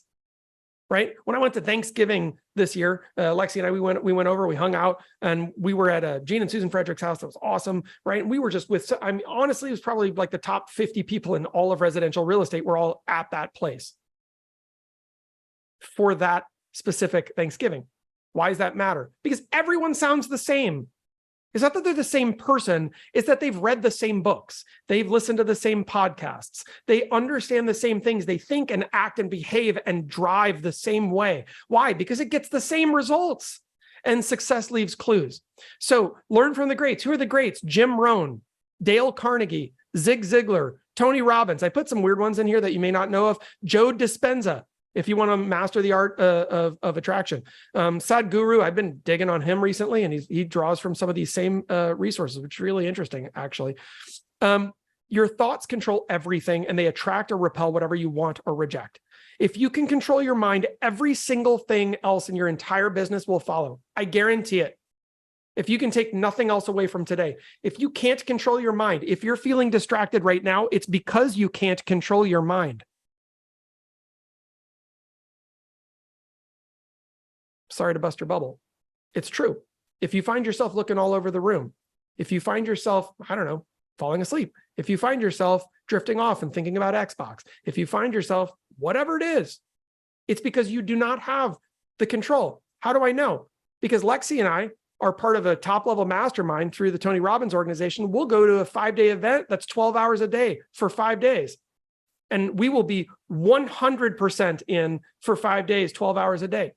Right? When I went to Thanksgiving this year, Lexi and I, we went over, we hung out, and we were at Gene and Susan Frederick's house. That was awesome, right? And we were just with, I mean, honestly, it was probably like the top 50 people in all of residential real estate were all at that place for that specific Thanksgiving. Why does that matter? Because everyone sounds the same. It's not that they're the same person, it's that they've read the same books. They've listened to the same podcasts. They understand the same things. They think and act and behave and drive the same way. Why? Because it gets the same results. And success leaves clues. So learn from the greats. Who are the greats? Jim Rohn, Dale Carnegie, Zig Ziglar, Tony Robbins. I put some weird ones in here that you may not know of. Joe Dispenza, if you want to master the art of attraction. Sadhguru, I've been digging on him recently, and he draws from some of these same resources, which is really interesting, actually. Your thoughts control everything, and they attract or repel whatever you want or reject. If you can control your mind, every single thing else in your entire business will follow. I guarantee it. If you can take nothing else away from today, if you can't control your mind, if you're feeling distracted right now, it's because you can't control your mind. Sorry to bust your bubble. It's true. If you find yourself looking all over the room, if you find yourself, I don't know, falling asleep, if you find yourself drifting off and thinking about Xbox, if you find yourself, whatever it is, it's because you do not have the control. How do I know? Because Lexi and I are part of a top-level mastermind through the Tony Robbins organization. We'll go to a 5-day event that's 12 hours a day for 5 days. And we will be 100% in for 5 days, 12 hours a day.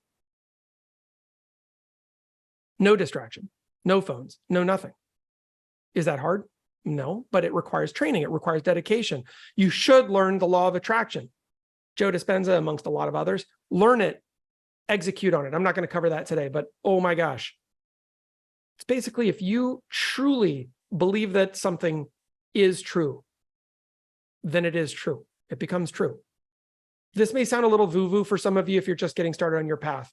No distraction, no phones, no nothing. Is that hard? No, but it requires training. It requires dedication. You should learn the law of attraction. Joe Dispenza, amongst a lot of others, learn it, execute on it. I'm not going to cover that today, but oh my gosh. It's basically if you truly believe that something is true, then it is true. It becomes true. This may sound a little woo-woo for some of you if you're just getting started on your path.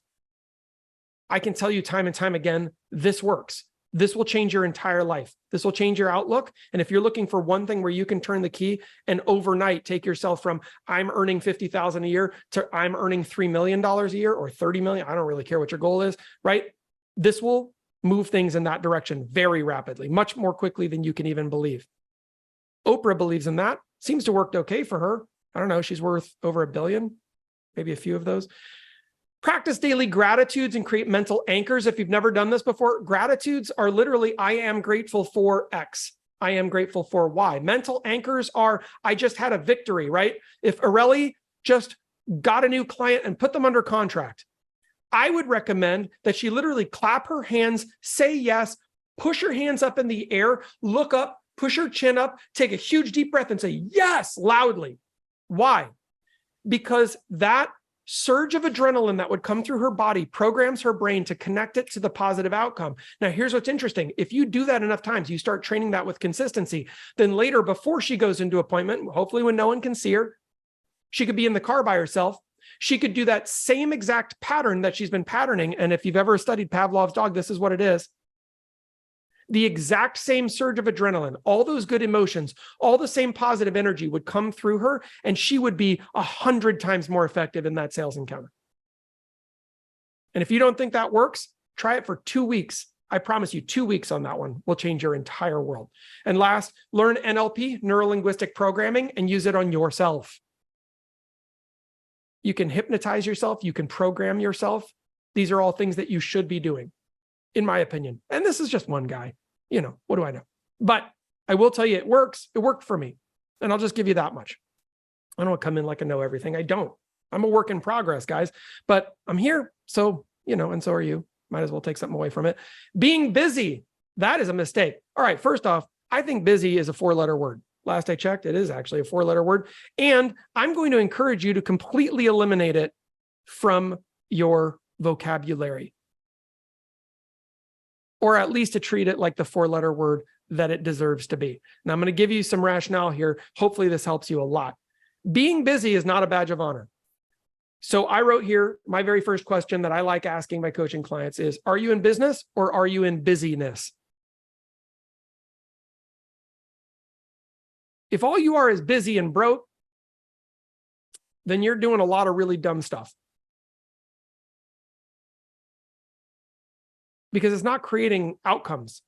I can tell you time and time again, this works. This will change your entire life. This will change your outlook. And if you're looking for one thing where you can turn the key and overnight take yourself from I'm earning $50,000 a year to I'm earning $3 million a year or 30 million, I don't really care what your goal is, right? This will move things in that direction very rapidly, much more quickly than you can even believe. Oprah believes in that. Seems to work okay for her. I don't know. She's worth over $1 billion, maybe a few of those. Practice daily gratitudes and create mental anchors. If you've never done this before, gratitudes are literally, I am grateful for X. I am grateful for. Why? Mental anchors are, I just had a victory, right? If Areli just got a new client and put them under contract, I would recommend that she literally clap her hands, say yes, push her hands up in the air, look up, push her chin up, take a huge deep breath and say yes loudly. Why? Because that surge of adrenaline that would come through her body programs her brain to connect it to the positive outcome. Now, here's what's interesting. If you do that enough times, you start training that with consistency, then later, before she goes into appointment, hopefully when no one can see her, she could be in the car by herself. She could do that same exact pattern that she's been patterning. And if you've ever studied Pavlov's dog, this is what it is. The exact same surge of adrenaline, all those good emotions, all the same positive energy would come through her, and she would be 100 times more effective in that sales encounter. And if you don't think that works, try it for 2 weeks. I promise you 2 weeks on that one will change your entire world. And last, learn NLP, neuro-linguistic programming, and use it on yourself. You can hypnotize yourself. You can program yourself. These are all things that you should be doing, in my opinion. And this is just one guy. You know, what do I know? But I will tell you, it works. It worked for me. And I'll just give you that much. I don't come in like I know everything. I don't. I'm a work in progress, guys. But I'm here. So, you know, and so are you. Might as well take something away from it. Being busy, that is a mistake. All right, first off, I think busy is a 4-letter word. Last I checked, it is actually a 4-letter word. And I'm going to encourage you to completely eliminate it from your vocabulary. Or at least to treat it like the 4-letter word that it deserves to be. Now, I'm going to give you some rationale here. Hopefully this helps you a lot. Being busy is not a badge of honor. So I wrote here, my very first question that I like asking my coaching clients is, are you in business or are you in busyness? If all you are is busy and broke, then you're doing a lot of really dumb stuff. Because it's not creating outcomes.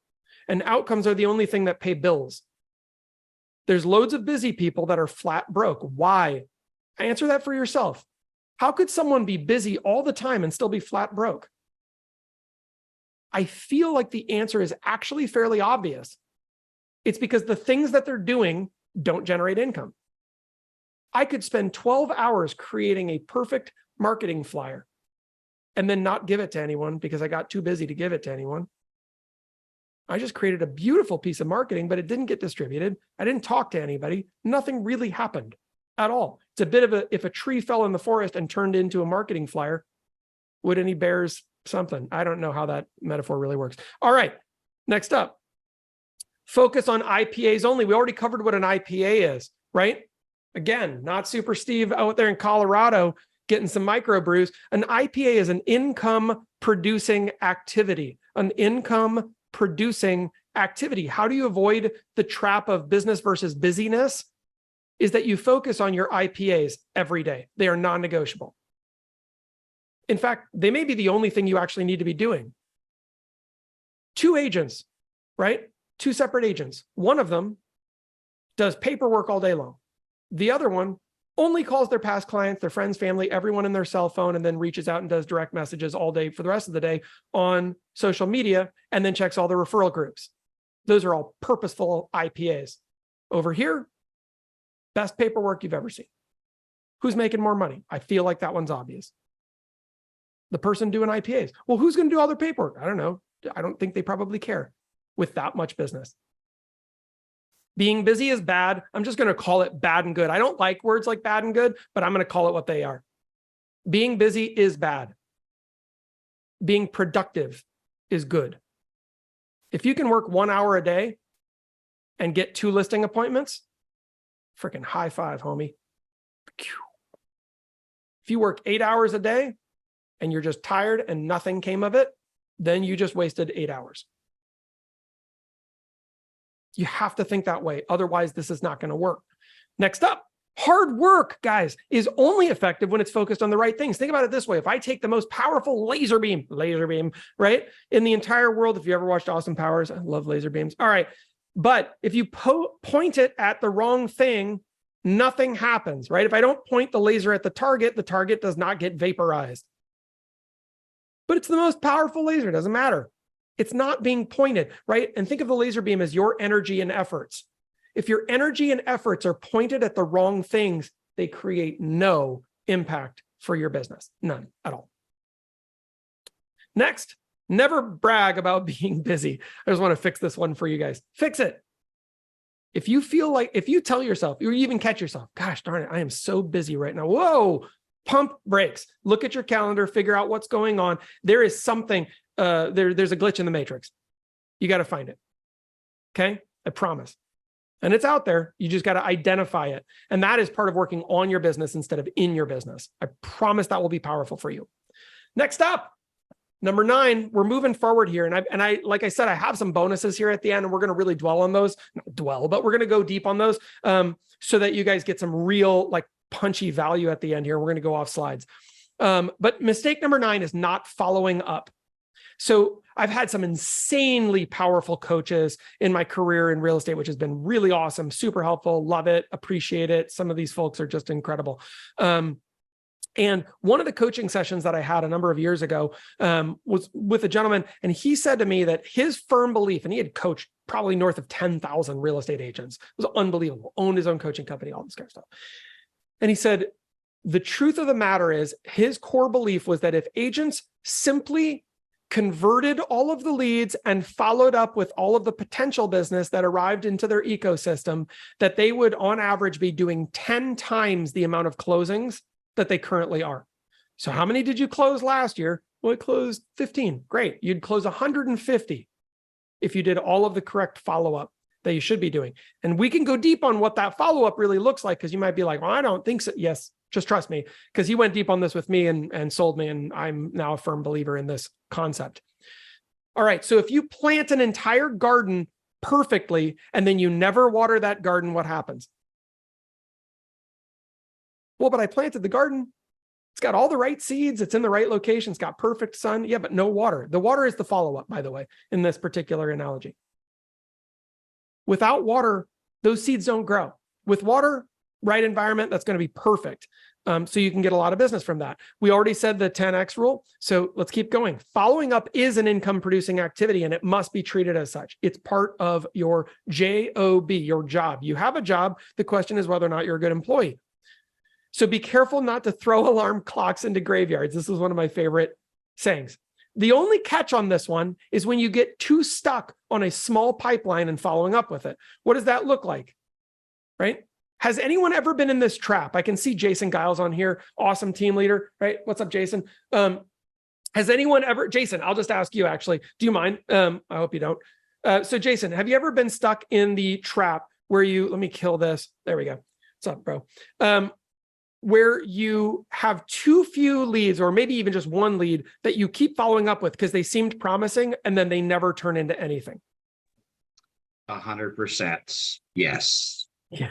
And outcomes are the only thing that pay bills. There's loads of busy people that are flat broke. Why? Answer that for yourself. How could someone be busy all the time and still be flat broke? I feel like the answer is actually fairly obvious. It's because the things that they're doing don't generate income. I could spend 12 hours creating a perfect marketing flyer and then not give it to anyone because I got too busy to give it to anyone. I just created a beautiful piece of marketing, but it didn't get distributed. I didn't talk to anybody. Nothing really happened at all. It's a bit of a, if a tree fell in the forest and turned into a marketing flyer, would any bears something? I don't know how that metaphor really works. All right, next up. Focus on IPAs only. We already covered what an IPA is, right? Again, not Super Steve out there in Colorado getting some microbrews. An IPA is an income producing activity, an income producing activity. How do you avoid the trap of business versus busyness? Is that you focus on your IPAs every day. They are non-negotiable. In fact, they may be the only thing you actually need to be doing. 2 agents, right? 2 separate agents. One of them does paperwork all day long. The other one only calls their past clients, their friends, family, everyone in their cell phone, and then reaches out and does direct messages all day for the rest of the day on social media, and then checks all the referral groups. Those are all purposeful IPAs. Over here, best paperwork you've ever seen. Who's making more money? I feel like that one's obvious. The person doing IPAs. Well, who's going to do all their paperwork? I don't know. I don't think they probably care with that much business. Being busy is bad. I'm just going to call it bad and good. I don't like words like bad and good, but I'm going to call it what they are. Being busy is bad. Being productive is good. If you can work 1 hour a day and get 2 listing appointments, freaking high five, homie. If you work 8 hours a day and you're just tired and nothing came of it, then you just wasted 8 hours. You have to think that way. Otherwise, this is not going to work. Next up, hard work, guys, is only effective when it's focused on the right things. Think about it this way. If I take the most powerful laser beam, right, in the entire world, if you ever watched Austin Powers, I love laser beams. All right. But if you point it at the wrong thing, nothing happens, right? If I don't point the laser at the target does not get vaporized. But it's the most powerful laser, doesn't matter. It's not being pointed, right? And think of the laser beam as your energy and efforts. If your energy and efforts are pointed at the wrong things, they create no impact for your business. None at all. Next, never brag about being busy. I just want to fix this one for you guys. Fix it. If you feel like, if you tell yourself, or you even catch yourself, gosh darn it, I am so busy right now. Whoa, pump brakes. Look at your calendar, figure out what's going on. There is something, there's a glitch in the matrix. You got to find it. Okay, I promise. And it's out there. You just got to identify it. And that is part of working on your business instead of in your business. I promise that will be powerful for you. Next up, number 9, we're moving forward here. And I, like I said, I have some bonuses here at the end, and we're going to really dwell on those. Not dwell, but we're going to go deep on those so that you guys get some real like punchy value at the end here. We're going to go off slides. But mistake number 9 is not following up. So I've had some insanely powerful coaches in my career in real estate, which has been really awesome, super helpful, love it, appreciate it. Some of these folks are just incredible. And one of the coaching sessions that I had a number of years ago was with a gentleman, and he said to me that his firm belief, and he had coached probably north of 10,000 real estate agents, it was unbelievable, owned his own coaching company, all this kind of stuff. And he said, the truth of the matter is his core belief was that if agents simply converted all of the leads and followed up with all of the potential business that arrived into their ecosystem, that they would on average be doing 10 times the amount of closings that they currently are. So how many did you close last year? Well, I closed 15. Great. You'd close 150 if you did all of the correct follow-up that you should be doing. And we can go deep on what that follow-up really looks like, because you might be like, well, I don't think so. Yes, just trust me, because he went deep on this with me and sold me, and I'm now a firm believer in this concept. All right, so if you plant an entire garden perfectly and then you never water that garden, what happens? Well, but I planted the garden. It's got all the right seeds. It's in the right location. It's got perfect sun. Yeah, but no water. The water is the follow-up, by the way, in this particular analogy. Without water, those seeds don't grow. With water, right environment, that's going to be perfect. So you can get a lot of business from that. We already said the 10X rule. So let's keep going. Following up is an income producing activity, and it must be treated as such. It's part of your job, your job. You have a job. The question is whether or not you're a good employee. So be careful not to throw alarm clocks into graveyards. This is one of my favorite sayings. The only catch on this one is when you get too stuck on a small pipeline and following up with it. What does that look like? Right? Has anyone ever been in this trap? I can see Jason Giles on here, awesome team leader, right? What's up, Jason? Has anyone ever, Jason, I'll just ask you actually, do you mind? I hope you don't. So Jason, have you ever been stuck in the trap where you, let me kill this. There we go. What's up, bro? Where you have too few leads, or maybe even just one lead that you keep following up with because they seemed promising and then they never turn into anything? 100%. Yes. Yeah.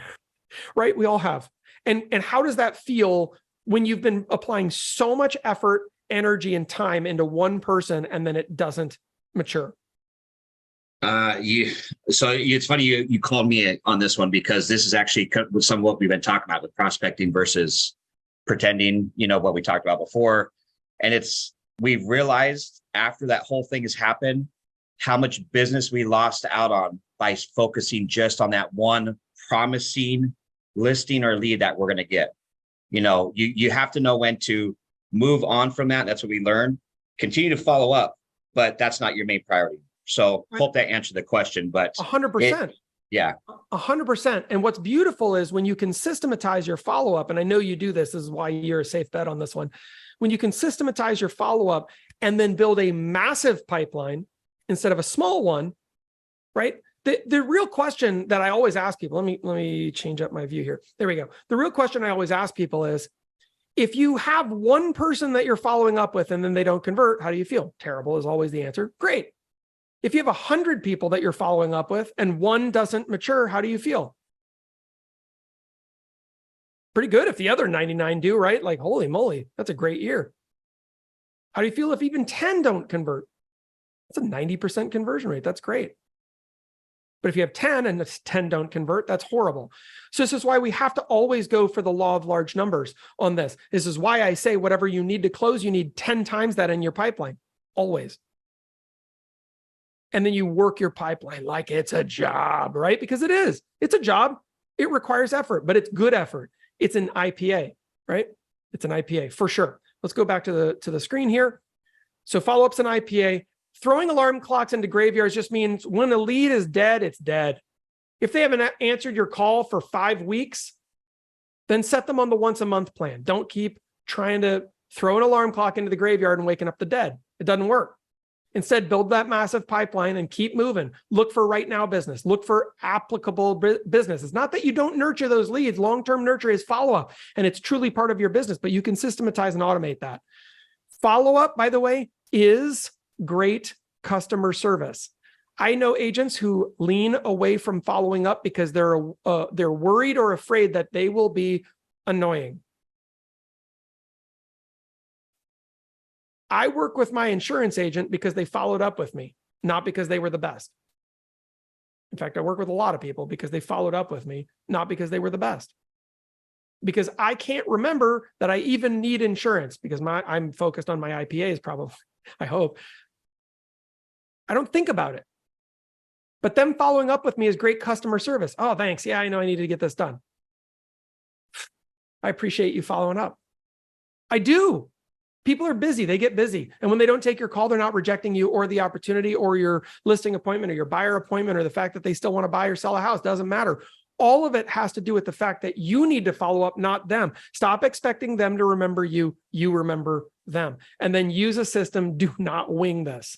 Right? We all have. And how does that feel when you've been applying so much effort, energy, and time into one person and then it doesn't mature? It's funny you called me on this one, because this is actually some of what we've been talking about with prospecting versus pretending, what we talked about before. And we've realized after that whole thing has happened, how much business we lost out on by focusing just on that one promising listing or lead that we're going to get. You have to know when to move on from that. That's what we learned. Continue to follow up, but that's not your main priority. So hope that answered the question, but 100%. Yeah. 100%. And what's beautiful is when you can systematize your follow-up, and I know you do this is why you're a safe bet on this one. When you can systematize your follow-up and then build a massive pipeline instead of a small one, right? The real question that I always ask people, let me change up my view here. There we go. The real question I always ask people is, if you have one person that you're following up with and then they don't convert, how do you feel? Terrible is always the answer. Great. If you have 100 people that you're following up with and one doesn't mature, how do you feel? Pretty good if the other 99 do, right? Like, holy moly, that's a great year. How do you feel if even 10 don't convert? That's a 90% conversion rate. That's great. But if you have 10 and 10 don't convert, that's horrible. So this is why we have to always go for the law of large numbers on this. This is why I say whatever you need to close, you need 10 times that in your pipeline, always. And then you work your pipeline like it's a job, right? Because it is. It's a job. It requires effort, but it's good effort. It's an IPA, right? It's an IPA for sure. Let's go back to the screen here. So follow-up's an IPA. Throwing alarm clocks into graveyards just means when a lead is dead, it's dead. If they haven't answered your call for 5 weeks, then set them on the once a month plan. Don't keep trying to throw an alarm clock into the graveyard and waking up the dead. It doesn't work. Instead, build that massive pipeline and keep moving. Look for right now business. Look for applicable business. It's not that you don't nurture those leads. Long-term nurture is follow-up, and it's truly part of your business, but you can systematize and automate that. Follow-up, by the way, is great customer service. I know agents who lean away from following up because they're worried or afraid that they will be annoying. I work with my insurance agent because they followed up with me, not because they were the best. In fact, I work with a lot of people because they followed up with me, not because they were the best. Because I can't remember that I even need insurance because I'm focused on my IPAs probably, I hope. I don't think about it. But them following up with me is great customer service. Oh, thanks. Yeah, I know I need to get this done. I appreciate you following up. I do. People are busy. They get busy. And when they don't take your call, they're not rejecting you or the opportunity or your listing appointment or your buyer appointment or the fact that they still want to buy or sell a house. Doesn't matter. All of it has to do with the fact that you need to follow up, not them. Stop expecting them to remember you. You remember them. And then use a system. Do not wing this.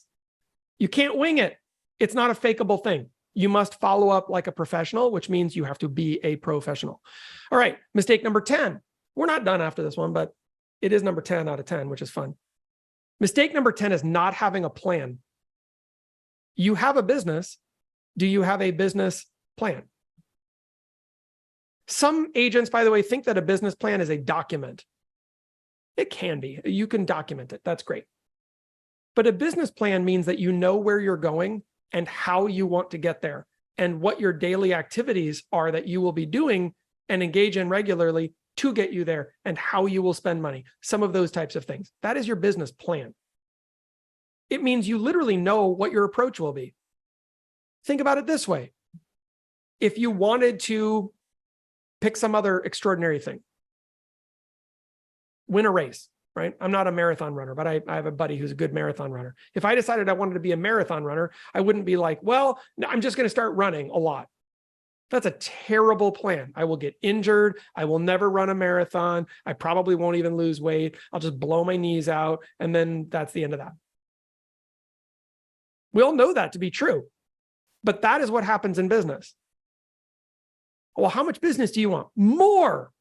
You can't wing it. It's not a fakeable thing. You must follow up like a professional, which means you have to be a professional. All right. Mistake number 10. We're not done after this one, but it is number 10 out of 10, which is fun. Mistake number 10 is not having a plan. You have a business. Do you have a business plan? Some agents, by the way, think that a business plan is a document. It can be. You can document it. That's great. But a business plan means that you know where you're going and how you want to get there and what your daily activities are that you will be doing and engage in regularly to get you there and how you will spend money. Some of those types of things. That is your business plan. It means you literally know what your approach will be. Think about it this way. If you wanted to pick some other extraordinary thing, win a race, right? I'm not a marathon runner, but I have a buddy who's a good marathon runner. If I decided I wanted to be a marathon runner, I wouldn't be like, well, I'm just going to start running a lot. That's a terrible plan. I will get injured. I will never run a marathon. I probably won't even lose weight. I'll just blow my knees out. And then that's the end of that. We all know that to be true, but that is what happens in business. Well, how much business do you want? More.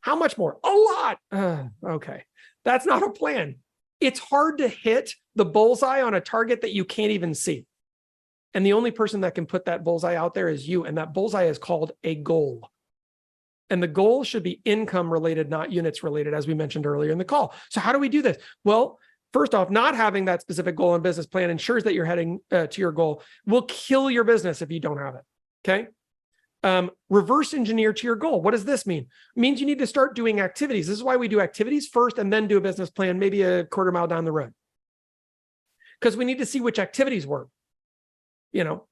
How much more? A lot. Okay. That's not a plan. It's hard to hit the bullseye on a target that you can't even see. And the only person that can put that bullseye out there is you. And that bullseye is called a goal. And the goal should be income related, not units related, as we mentioned earlier in the call. So how do we do this? Well, first off, not having that specific goal and business plan ensures that you're heading to your goal. Will kill your business if you don't have it. Okay. Reverse engineer to your goal. What does this mean? It means you need to start doing activities. This is why we do activities first and then do a business plan, maybe a quarter mile down the road. Because we need to see which activities work. You know,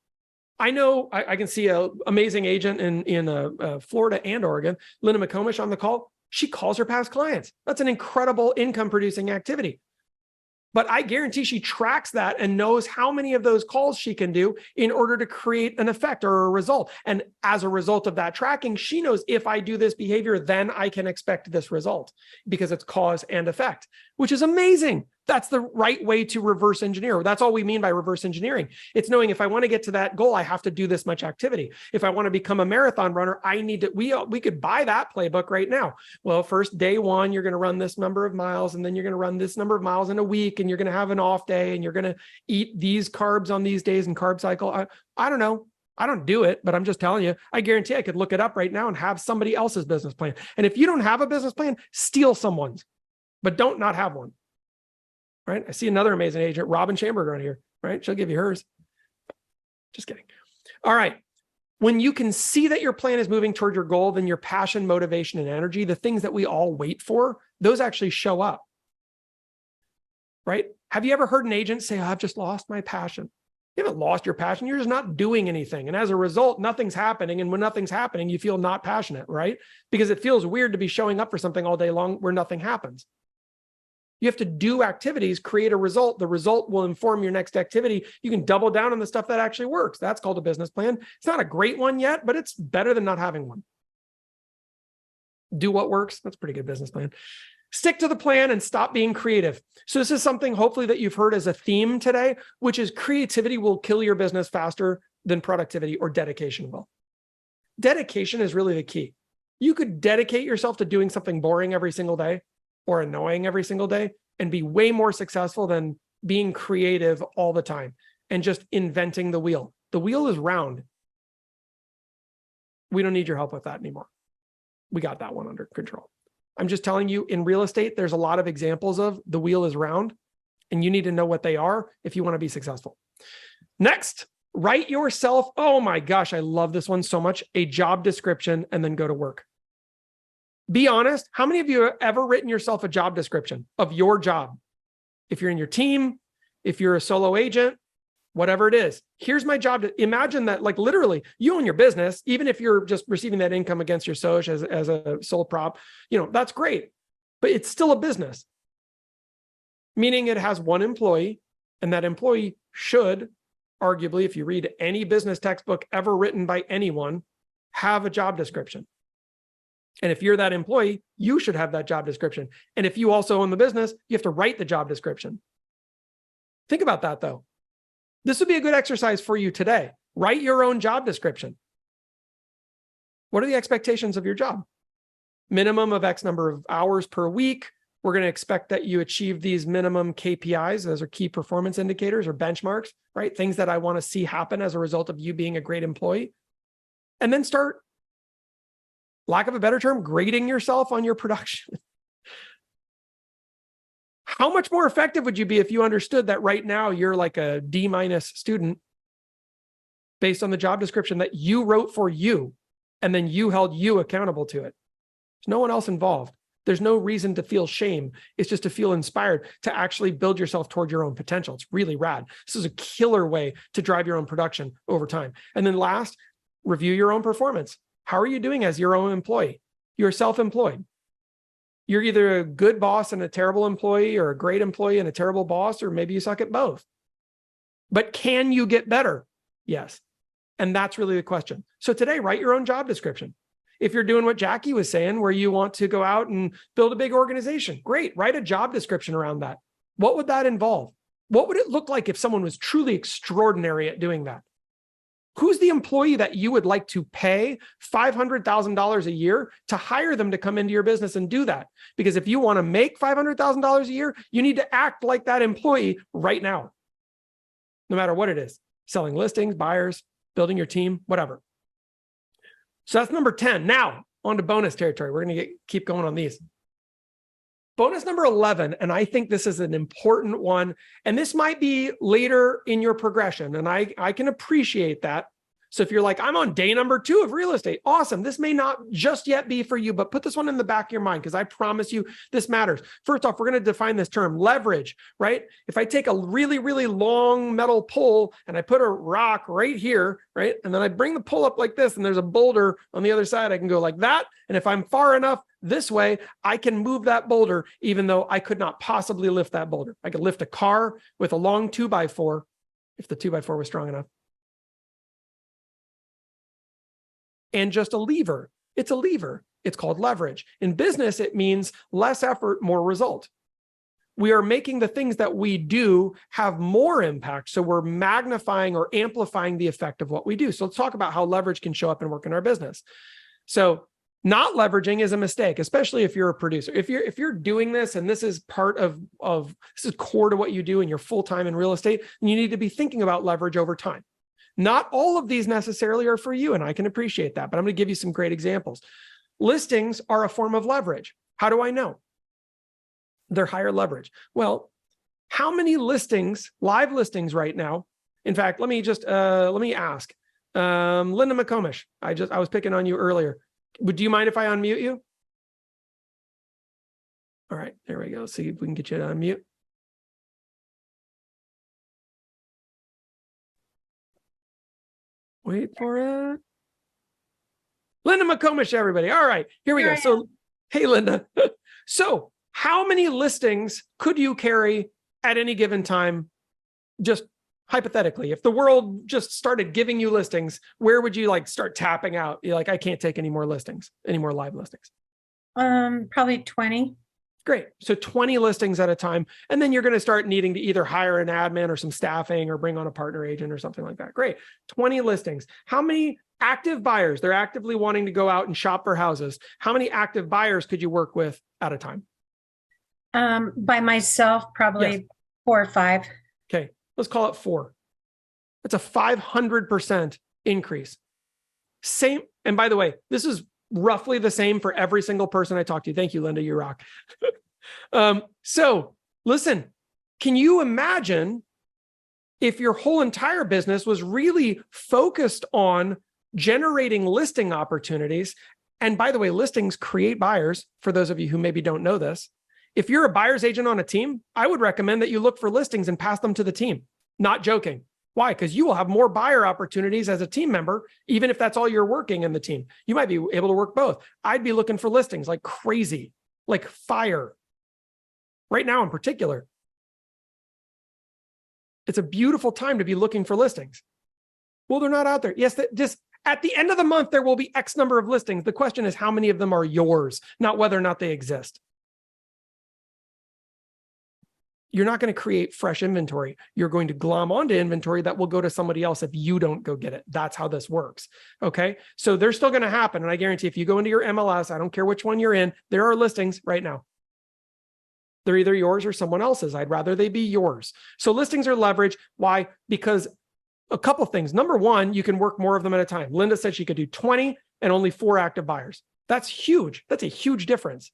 I can see an amazing agent in Florida and Oregon, Linda McComish on the call. She calls her past clients. That's an incredible income producing activity. But I guarantee she tracks that and knows how many of those calls she can do in order to create an effect or a result. And as a result of that tracking, she knows if I do this behavior, then I can expect this result because it's cause and effect, which is amazing. That's the right way to reverse engineer. That's all we mean by reverse engineering. It's knowing if I want to get to that goal, I have to do this much activity. If I want to become a marathon runner, I need to, we could buy that playbook right now. Well, first day one, you're going to run this number of miles, and then you're going to run this number of miles in a week, and you're going to have an off day, and you're going to eat these carbs on these days and carb cycle. I don't know. I don't do it, but I'm just telling you, I guarantee I could look it up right now and have somebody else's business plan. And if you don't have a business plan, steal someone's, but don't not have one. Right? I see another amazing agent, Robin Chamberger on here, right? She'll give you hers. Just kidding. All right. When you can see that your plan is moving toward your goal, then your passion, motivation, and energy, the things that we all wait for, those actually show up. Right? Have you ever heard an agent say, oh, I've just lost my passion? You haven't lost your passion. You're just not doing anything. And as a result, nothing's happening. And when nothing's happening, you feel not passionate, right? Because it feels weird to be showing up for something all day long where nothing happens. You have to do activities, create a result. The result will inform your next activity. You can double down on the stuff that actually works. That's called a business plan. It's not a great one yet, but it's better than not having one. Do what works. That's a pretty good business plan. Stick to the plan and stop being creative. So this is something hopefully that you've heard as a theme today, which is creativity will kill your business faster than productivity or dedication will. Dedication is really the key. You could dedicate yourself to doing something boring every single day or annoying every single day and be way more successful than being creative all the time and just inventing the wheel. The wheel is round. We don't need your help with that anymore. We got that one under control. I'm just telling you, in real estate, there's a lot of examples of the wheel is round, and you need to know what they are if you want to be successful. Next, write yourself, oh my gosh, I love this one so much, a job description and then go to work. Be honest, how many of you have ever written yourself a job description of your job? If you're in your team, if you're a solo agent, whatever it is, here's my job. Imagine that, like literally, you own your business, even if you're just receiving that income against your SOH as a sole prop, that's great, but it's still a business. Meaning it has one employee, and that employee should, arguably, if you read any business textbook ever written by anyone, have a job description. And if you're that employee, you should have that job description. And if you also own the business, you have to write the job description. Think about that though. This would be a good exercise for you today. Write your own job description. What are the expectations of your job? Minimum of X number of hours per week. We're going to expect that you achieve these minimum KPIs. Those are key performance indicators or benchmarks, right? Things that I want to see happen as a result of you being a great employee. And then start, lack of a better term, grading yourself on your production. How much more effective would you be if you understood that right now you're like a D- student based on the job description that you wrote for you, and then you held you accountable to it? There's no one else involved. There's no reason to feel shame. It's just to feel inspired to actually build yourself toward your own potential. It's really rad. This is a killer way to drive your own production over time. And then last, review your own performance. How are you doing as your own employee? You're self-employed. You're either a good boss and a terrible employee, or a great employee and a terrible boss, or maybe you suck at both. But can you get better? Yes. And that's really the question. So today, write your own job description. If you're doing what Jackie was saying, where you want to go out and build a big organization, great, write a job description around that. What would that involve? What would it look like if someone was truly extraordinary at doing that? Who's the employee that you would like to pay $500,000 a year to hire them to come into your business and do that? Because if you want to make $500,000 a year, you need to act like that employee right now, no matter what it is: selling listings, buyers, building your team, whatever. So that's number 10. Now on to bonus territory. We're going to keep going on these. Bonus number 11, and I think this is an important one, and this might be later in your progression, and I can appreciate that. So if you're like, I'm on day number 2 of real estate, awesome. This may not just yet be for you, but put this one in the back of your mind, because I promise you this matters. First off, we're going to define this term, leverage, right? If I take a really, really long metal pole and I put a rock right here, right? And then I bring the pole up like this, and there's a boulder on the other side, I can go like that. And if I'm far enough this way, I can move that boulder, even though I could not possibly lift that boulder. I could lift a car with a long 2x4 if the 2x4 was strong enough. And just a lever. It's a lever. It's called leverage. In business, it means less effort, more result. We are making the things that we do have more impact. So we're magnifying or amplifying the effect of what we do. So let's talk about how leverage can show up and work in our business. So not leveraging is a mistake, especially if you're a producer. If you're doing this and this is part of this is core to what you do and you're full-time in real estate, then you need to be thinking about leverage over time. Not all of these necessarily are for you, and I can appreciate that, but I'm going to give you some great examples. Listings are a form of leverage. How do I know? They're higher leverage. Well, how many listings, live listings right now? In fact, let me ask. Linda McComish, I was picking on you earlier. Do you mind if I unmute you? All right, there we go. See if we can get you to unmute. Wait for it. Linda McComish, everybody. All right, here we go. So, hey, Linda. So how many listings could you carry at any given time? Just hypothetically, if the world just started giving you listings, where would you like start tapping out? You're like, I can't take any more listings, any more live listings. Probably 20. Great. So 20 listings at a time. And then you're going to start needing to either hire an admin or some staffing or bring on a partner agent or something like that. Great. 20 listings. How many active buyers? They're actively wanting to go out and shop for houses. How many active buyers could you work with at a time? By myself, probably Yes. 4 or 5. Okay. Let's call it 4. That's a 500% increase. Same. And by the way, this is roughly the same for every single person I talk to. Thank you, Linda. You rock. So listen, can you imagine if your whole entire business was really focused on generating listing opportunities? And by the way, listings create buyers. For those of you who maybe don't know this, if you're a buyer's agent on a team, I would recommend that you look for listings and pass them to the team. Not joking. Why? Because you will have more buyer opportunities as a team member, even if that's all you're working in the team. You might be able to work both. I'd be looking for listings like crazy, like fire. Right now in particular, it's a beautiful time to be looking for listings. Well, they're not out there. Yes, just at the end of the month, there will be X number of listings. The question is how many of them are yours, not whether or not they exist. You're not going to create fresh inventory. You're going to glom onto inventory that will go to somebody else if you don't go get it. That's how this works. Okay. So they're still going to happen. And I guarantee if you go into your MLS, I don't care which one you're in, there are listings right now. They're either yours or someone else's. I'd rather they be yours. So listings are leverage. Why? Because a couple things. Number one, you can work more of them at a time. Linda said she could do 20 and only 4 active buyers. That's huge. That's a huge difference.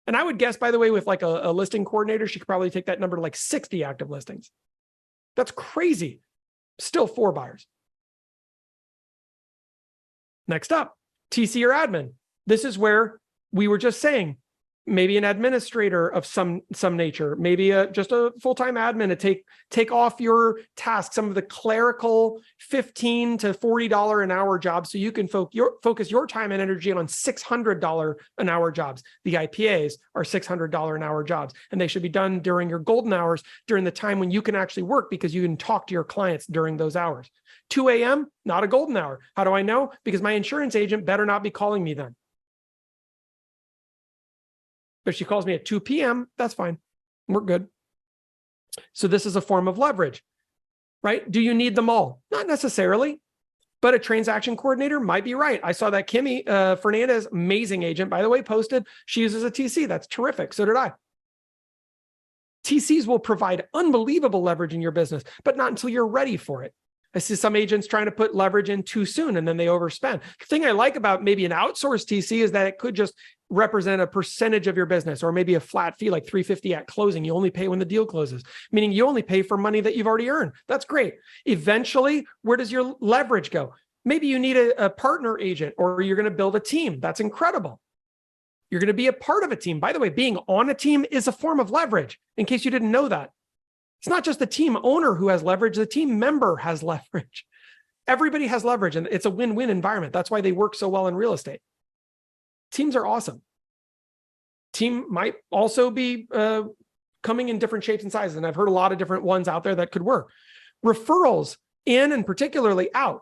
And I would guess, by the way, with like a listing coordinator, she could probably take that number to like 60 active listings. That's crazy. Still 4 buyers. Next up, TC or admin. This is where we were just saying, maybe an administrator of some nature, maybe just a full-time admin to take off your task, some of the clerical $15 to $40 an hour jobs, so you can focus your time and energy on $600 an hour jobs. The IPAs are $600 an hour jobs, and they should be done during your golden hours, during the time when you can actually work because you can talk to your clients during those hours. 2 a.m., not a golden hour. How do I know? Because my insurance agent better not be calling me then. If she calls me at 2 p.m., that's fine. We're good. So this is a form of leverage, right? Do you need them all? Not necessarily, but a transaction coordinator might be right. I saw that Kimmy Fernandez, amazing agent, by the way, posted she uses a TC. That's terrific. So did I. TCs will provide unbelievable leverage in your business, but not until you're ready for it. I see some agents trying to put leverage in too soon and then they overspend. The thing I like about maybe an outsourced TC is that it could just represent a percentage of your business, or maybe a flat fee like $350 at closing. You only pay when the deal closes, meaning you only pay for money that you've already earned. That's great. Eventually, where does your leverage go? Maybe you need a partner agent, or you're going to build a team. That's incredible. You're going to be a part of a team. By the way, being on a team is a form of leverage, in case you didn't know that. It's not just the team owner who has leverage, the team member has leverage. Everybody has leverage, and it's a win-win environment. That's why they work so well in real estate. Teams are awesome. Team might also be coming in different shapes and sizes, and I've heard a lot of different ones out there that could work. Referrals in and particularly out.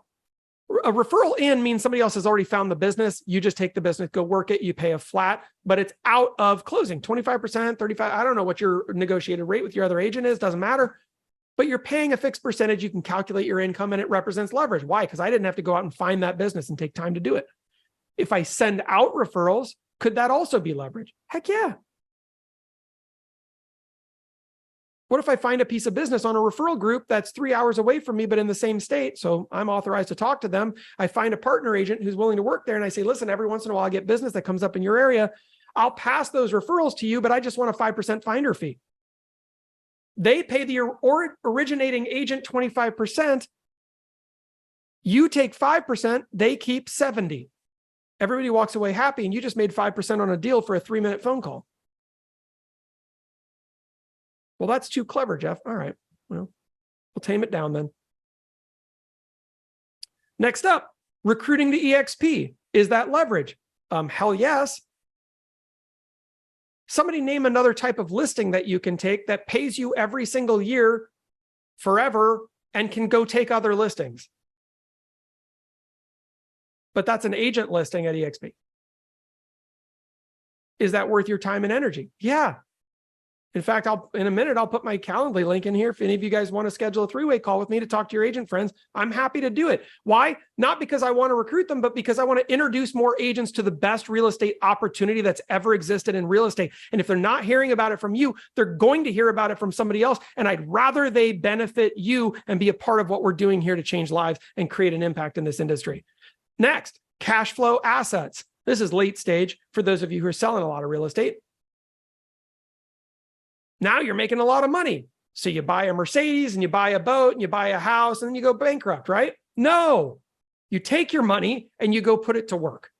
A referral in means somebody else has already found the business. You just take the business, go work it, you pay a flat, but it's out of closing, 25%, 35%. I don't know what your negotiated rate with your other agent is, doesn't matter. But you're paying a fixed percentage. You can calculate your income and it represents leverage. Why? Because I didn't have to go out and find that business and take time to do it. If I send out referrals, could that also be leverage? Heck yeah. What if I find a piece of business on a referral group that's 3 hours away from me, but in the same state? So I'm authorized to talk to them. I find a partner agent who's willing to work there. And I say, listen, every once in a while I get business that comes up in your area. I'll pass those referrals to you, but I just want a 5% finder fee. They pay the originating agent 25%. You take 5%, they keep 70%. Everybody walks away happy, and you just made 5% on a deal for a 3-minute phone call. Well, that's too clever, Jeff. All right, well, we'll tame it down then. Next up, recruiting to EXP. Is that leverage? Hell yes. Somebody name another type of listing that you can take that pays you every single year forever and can go take other listings. But that's an agent listing at EXP. Is that worth your time and energy? Yeah. In fact, in a minute, I'll put my Calendly link in here. If any of you guys want to schedule a three-way call with me to talk to your agent friends, I'm happy to do it. Why? Not because I want to recruit them, but because I want to introduce more agents to the best real estate opportunity that's ever existed in real estate. And if they're not hearing about it from you, they're going to hear about it from somebody else. And I'd rather they benefit you and be a part of what we're doing here to change lives and create an impact in this industry. Next, cash flow assets. This is late stage for those of you who are selling a lot of real estate. Now you're making a lot of money. So you buy a Mercedes and you buy a boat and you buy a house and then you go bankrupt, right? No, you take your money and you go put it to work.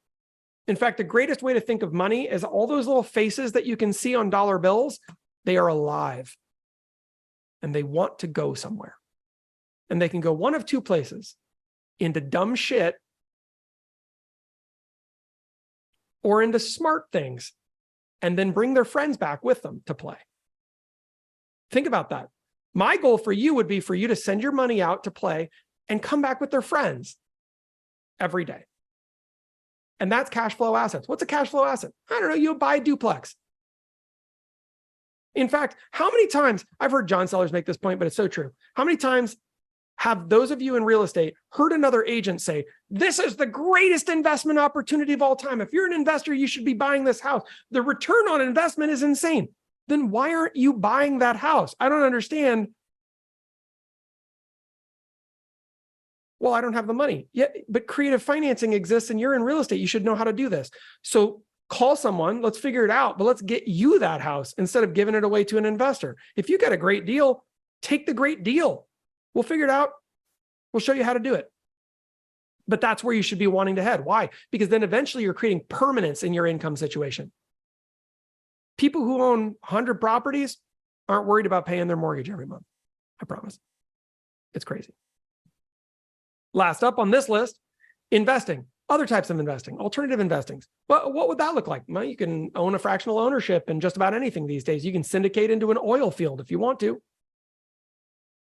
In fact, the greatest way to think of money is all those little faces that you can see on dollar bills. They are alive and they want to go somewhere. And they can go one of two places: into dumb shit or into smart things, and then bring their friends back with them to play. Think about that. My goal for you would be for you to send your money out to play and come back with their friends every day. And that's cash flow assets. What's a cash flow asset? I don't know. You buy a duplex. In fact, how many times, I've heard John Sellers make this point, but it's so true. How many times have those of you in real estate heard another agent say, this is the greatest investment opportunity of all time. If you're an investor, you should be buying this house. The return on investment is insane. Then why aren't you buying that house? I don't understand. Well, I don't have the money. Yeah, but creative financing exists and you're in real estate. You should know how to do this. So call someone, let's figure it out, but let's get you that house instead of giving it away to an investor. If you got a great deal, take the great deal. We'll figure it out. We'll show you how to do it. But that's where you should be wanting to head. Why? Because then eventually you're creating permanence in your income situation. People who own 100 properties aren't worried about paying their mortgage every month. I promise. It's crazy. Last up on this list, investing. Other types of investing, alternative investings. Well, what would that look like? Well, you can own a fractional ownership in just about anything these days. You can syndicate into an oil field if you want to.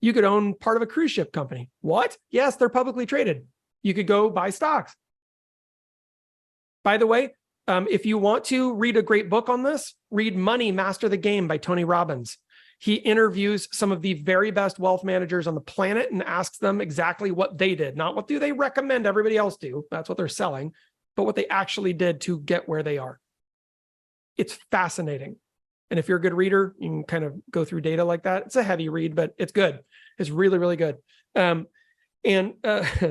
You could own part of a cruise ship company. What? Yes, they're publicly traded. You could go buy stocks. By the way, if you want to read a great book on this, read Money, Master the Game by Tony Robbins. He interviews some of the very best wealth managers on the planet and asks them exactly what they did. Not what do they recommend everybody else do. That's what they're selling, but what they actually did to get where they are. It's fascinating. And if you're a good reader, you can kind of go through data like that. It's a heavy read, but it's good. It's really, really good. And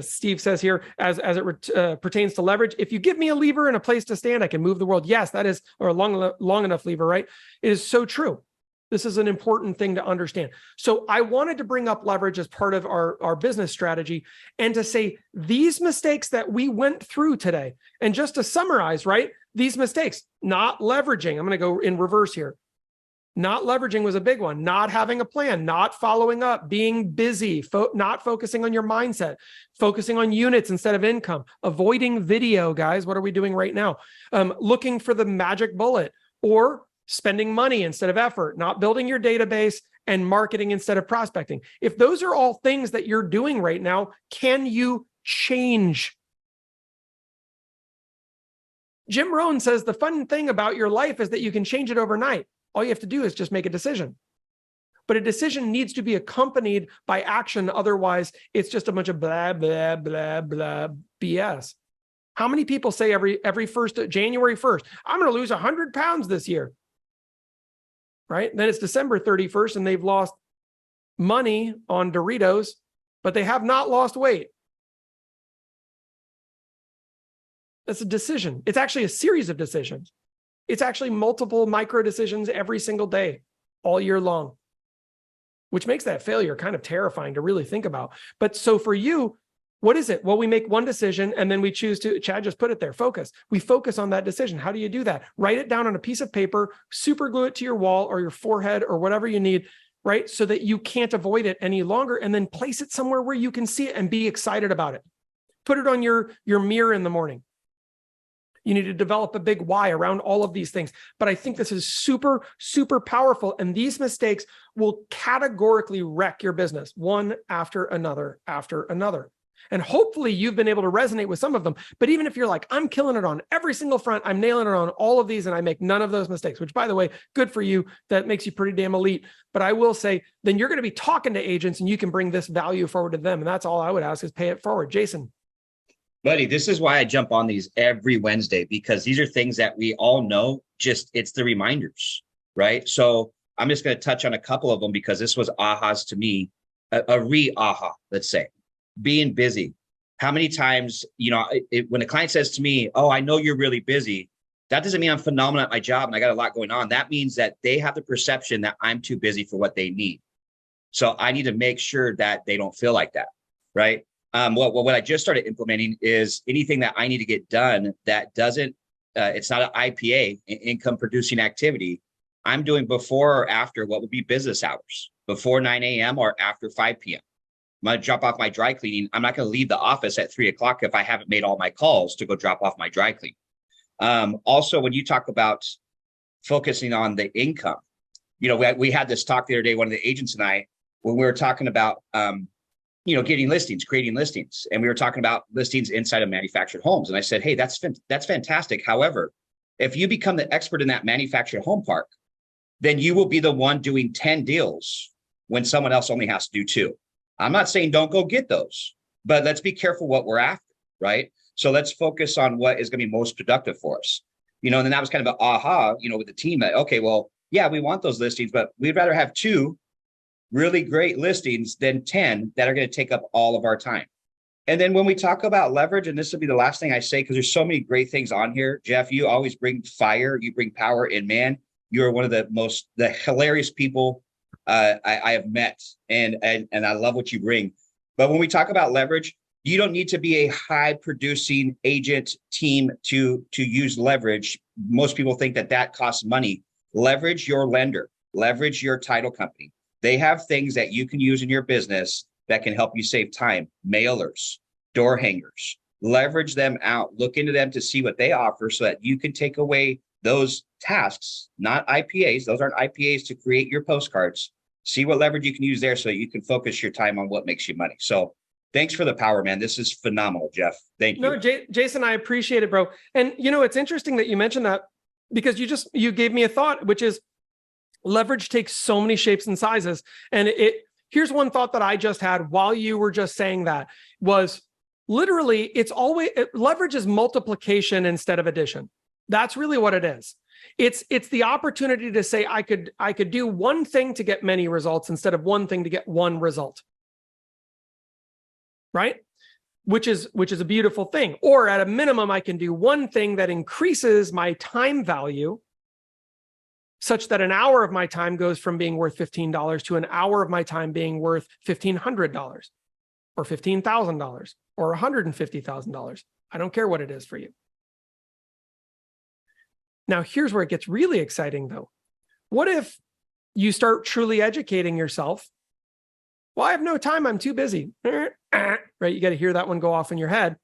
Steve says here, as it pertains to leverage, if you give me a lever and a place to stand, I can move the world. Yes, that is, or a long enough lever, right? It is so true. This is an important thing to understand. So I wanted to bring up leverage as part of our business strategy and to say these mistakes that we went through today. And just to summarize, right? These mistakes, not leveraging. I'm going to go in reverse here. Not leveraging was a big one. Not having a plan, not following up, being busy, not focusing on your mindset, focusing on units instead of income, avoiding video, guys. What are we doing right now? Looking for the magic bullet, or spending money instead of effort, not building your database, and marketing instead of prospecting. If those are all things that you're doing right now, can you change? Jim Rohn says the fun thing about your life is that you can change it overnight. All you have to do is just make a decision. But a decision needs to be accompanied by action. Otherwise, it's just a bunch of blah, blah, blah, blah BS. How many people say every January 1st, I'm going to lose 100 pounds this year, right? Then it's December 31st and they've lost money on Doritos, but they have not lost weight. That's a decision. It's actually a series of decisions. It's actually multiple micro decisions every single day, all year long, which makes that failure kind of terrifying to really think about. But so for you, what is it? Well, we make one decision and then we choose to, Chad just put it there, focus. We focus on that decision. How do you do that? Write it down on a piece of paper, super glue it to your wall or your forehead or whatever you need, right? So that you can't avoid it any longer, and then place it somewhere where you can see it and be excited about it. Put it on your mirror in the morning. You need to develop a big why around all of these things. But I think this is super, super powerful. And these mistakes will categorically wreck your business one after another, after another. And hopefully you've been able to resonate with some of them. But even if you're like, I'm killing it on every single front, I'm nailing it on all of these, and I make none of those mistakes, which by the way, good for you. That makes you pretty damn elite. But I will say, then you're going to be talking to agents and you can bring this value forward to them. And that's all I would ask is pay it forward. Jason. Buddy, this is why I jump on these every Wednesday, because these are things that we all know, just it's the reminders, right? So I'm just going to touch on a couple of them because this was ahas to me, a re-aha, let's say. Being busy. How many times, when a client says to me, oh, I know you're really busy, that doesn't mean I'm phenomenal at my job and I got a lot going on. That means that they have the perception that I'm too busy for what they need. So I need to make sure that they don't feel like that, right? What I just started implementing is anything that I need to get done that doesn't, it's not an IPA, income producing activity, I'm doing before or after what would be business hours, before 9 a.m. or after 5 p.m. I'm going to drop off my dry cleaning. I'm not going to leave the office at 3 o'clock if I haven't made all my calls to go drop off my dry clean. Also, when you talk about focusing on the income, we had this talk the other day, one of the agents and I, when we were talking about, getting listings, creating listings. And we were talking about listings inside of manufactured homes. And I said, hey, that's fantastic. However, if you become the expert in that manufactured home park, then you will be the one doing 10 deals when someone else only has to do 2. I'm not saying don't go get those, but let's be careful what we're after, right? So let's focus on what is going to be most productive for us. And then that was kind of an aha, with the team that, okay, well, yeah, we want those listings, but we'd rather have 2 really great listings than 10 that are going to take up all of our time. And then when we talk about leverage, and this will be the last thing I say, because there's so many great things on here, Jeff, you always bring fire, you bring power, and man, you are one of the hilarious people I have met, and I love what you bring. But when we talk about leverage, you don't need to be a high producing agent team to use leverage. Most people think that costs money. Leverage your lender, leverage your title company. They have things that you can use in your business that can help you save time. Mailers, door hangers, leverage them out, look into them to see what they offer so that you can take away those tasks, not IPAs. Those aren't IPAs to create your postcards. See what leverage you can use there so that you can focus your time on what makes you money. So thanks for the power, man. This is phenomenal, Jeff. Thank you. No, Jason, I appreciate it, bro. And it's interesting that you mentioned that because you gave me a thought, which is leverage takes so many shapes and sizes. And here's one thought that I just had while you were just saying that was literally leverage is multiplication instead of addition. That's really what it is. It's the opportunity to say, I could do one thing to get many results instead of one thing to get one result. Right? Which is a beautiful thing. Or at a minimum, I can do one thing that increases my time value such that an hour of my time goes from being worth $15 to an hour of my time being worth $1,500 or $15,000 or $150,000. I don't care what it is for you. Now, here's where it gets really exciting, though. What if you start truly educating yourself? Well, I have no time. I'm too busy. Right? You got to hear that one go off in your head.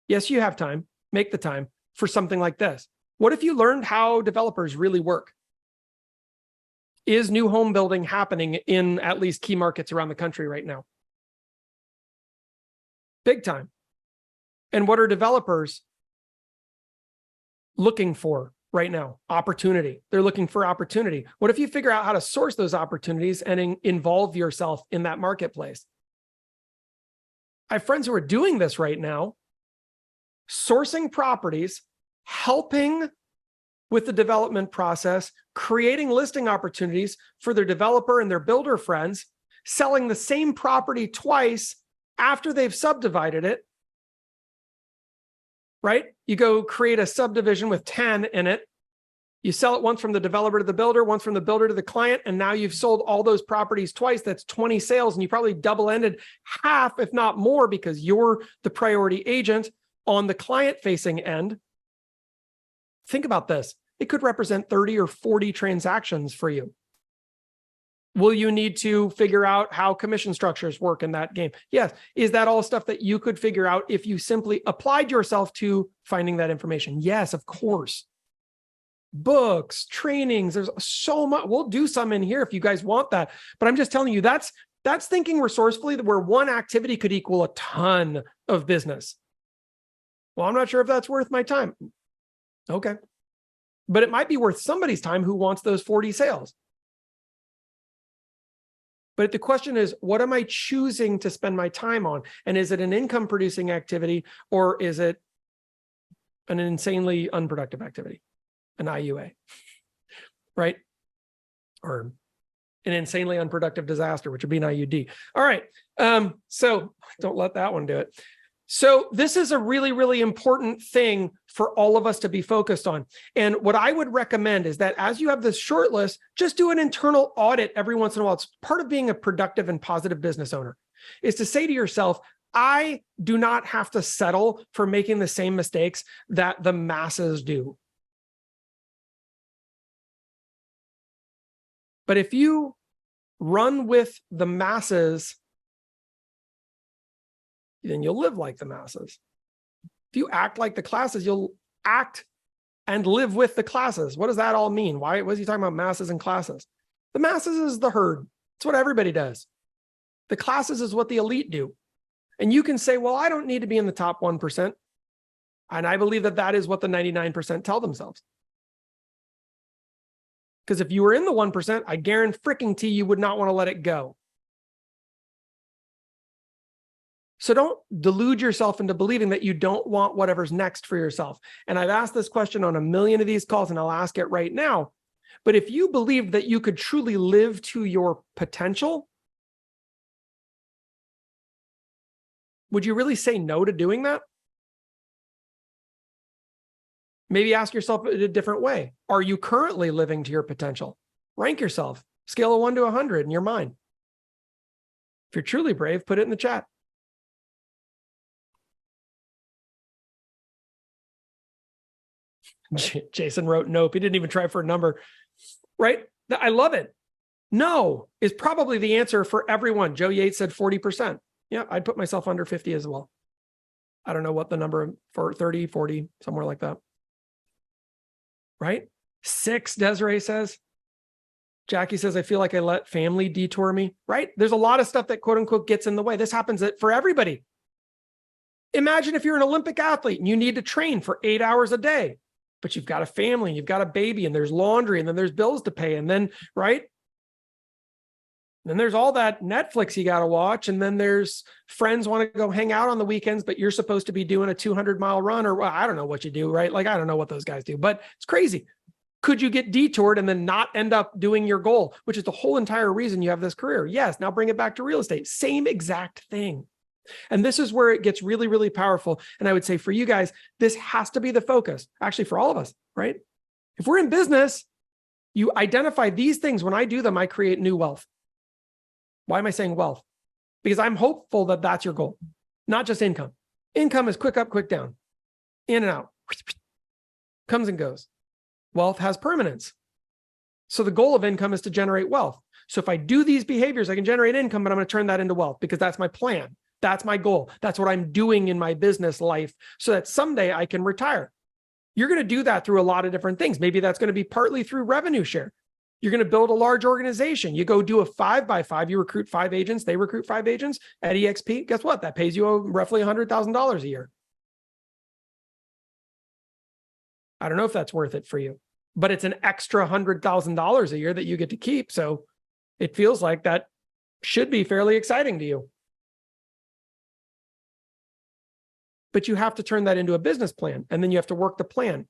Yes, you have time. Make the time for something like this. What if you learned how developers really work? Is new home building happening in at least key markets around the country right now? Big time. And what are developers looking for right now? Opportunity. They're looking for opportunity. What if you figure out how to source those opportunities and involve yourself in that marketplace? I have friends who are doing this right now, sourcing properties, helping with the development process, creating listing opportunities for their developer and their builder friends, selling the same property twice after they've subdivided it. Right? You go create a subdivision with 10 in it. You sell it once from the developer to the builder, once from the builder to the client, and now you've sold all those properties twice. That's 20 sales, and you probably double-ended half, if not more, because you're the priority agent on the client-facing end. Think about this. It could represent 30 or 40 transactions for you. Will you need to figure out how commission structures work in that game? Yes. Is that all stuff that you could figure out if you simply applied yourself to finding that information? Yes, of course. Books, trainings, there's so much. We'll do some in here if you guys want that. But I'm just telling you, that's thinking resourcefully, where one activity could equal a ton of business. Well, I'm not sure if that's worth my time. Okay. But it might be worth somebody's time who wants those 40 sales. But the question is, what am I choosing to spend my time on? And is it an income producing activity, or is it an insanely unproductive activity, an IUA, right? Or an insanely unproductive disaster, which would be an IUD. All right. So don't let that one do it. So this is a really, really important thing for all of us to be focused on. And what I would recommend is that as you have this short list, just do an internal audit every once in a while. It's part of being a productive and positive business owner, is to say to yourself, I do not have to settle for making the same mistakes that the masses do. But if you run with the masses, then you'll live like the masses. If you act like the classes, you'll act and live with the classes. What does that all mean? Why was he talking about masses and classes? The masses is the herd. It's what everybody does. The classes is what the elite do. And you can say, well, I don't need to be in the top 1%. And I believe that that is what the 99% tell themselves. Because if you were in the 1%, I guarantee you would not want to let it go. So don't delude yourself into believing that you don't want whatever's next for yourself. And I've asked this question on a million of these calls, and I'll ask it right now. But if you believed that you could truly live to your potential, would you really say no to doing that? Maybe ask yourself in a different way. Are you currently living to your potential? Rank yourself. Scale of 1 to 100 in your mind. If you're truly brave, put it in the chat. Jason wrote nope. He didn't even try for a number, right? I love it. No is probably the answer for everyone. Joe Yates said 40%. Yeah, I'd put myself under 50 as well. I don't know what the number for 30, 40, somewhere like that. Right? 6, Desiree says. Jackie says, I feel like I let family detour me, right? There's a lot of stuff that quote unquote gets in the way. This happens for everybody. Imagine if you're an Olympic athlete and you need to train for 8 hours a day, but you've got a family, you've got a baby, and there's laundry, and then there's bills to pay, and then, right? Then there's all that Netflix you got to watch, and then there's friends want to go hang out on the weekends, but you're supposed to be doing a 200-mile run, or well, I don't know what you do, right? Like, I don't know what those guys do, but it's crazy. Could you get detoured and then not end up doing your goal, which is the whole entire reason you have this career? Yes. Now bring it back to real estate. Same exact thing. And this is where it gets really, really powerful. And I would say for you guys, this has to be the focus, actually for all of us, right? If we're in business, you identify these things. When I do them, I create new wealth. Why am I saying wealth? Because I'm hopeful that that's your goal, not just income. Income is quick up, quick down, in and out, comes and goes. Wealth has permanence. So the goal of income is to generate wealth. So if I do these behaviors, I can generate income, but I'm going to turn that into wealth because that's my plan. That's my goal. That's what I'm doing in my business life so that someday I can retire. You're going to do that through a lot of different things. Maybe that's going to be partly through revenue share. You're going to build a large organization. You go do a 5x5. You recruit 5 agents. They recruit 5 agents at EXP. Guess what? That pays you roughly $100,000 a year. I don't know if that's worth it for you, but it's an extra $100,000 a year that you get to keep. So it feels like that should be fairly exciting to you. But you have to turn that into a business plan, and then you have to work the plan.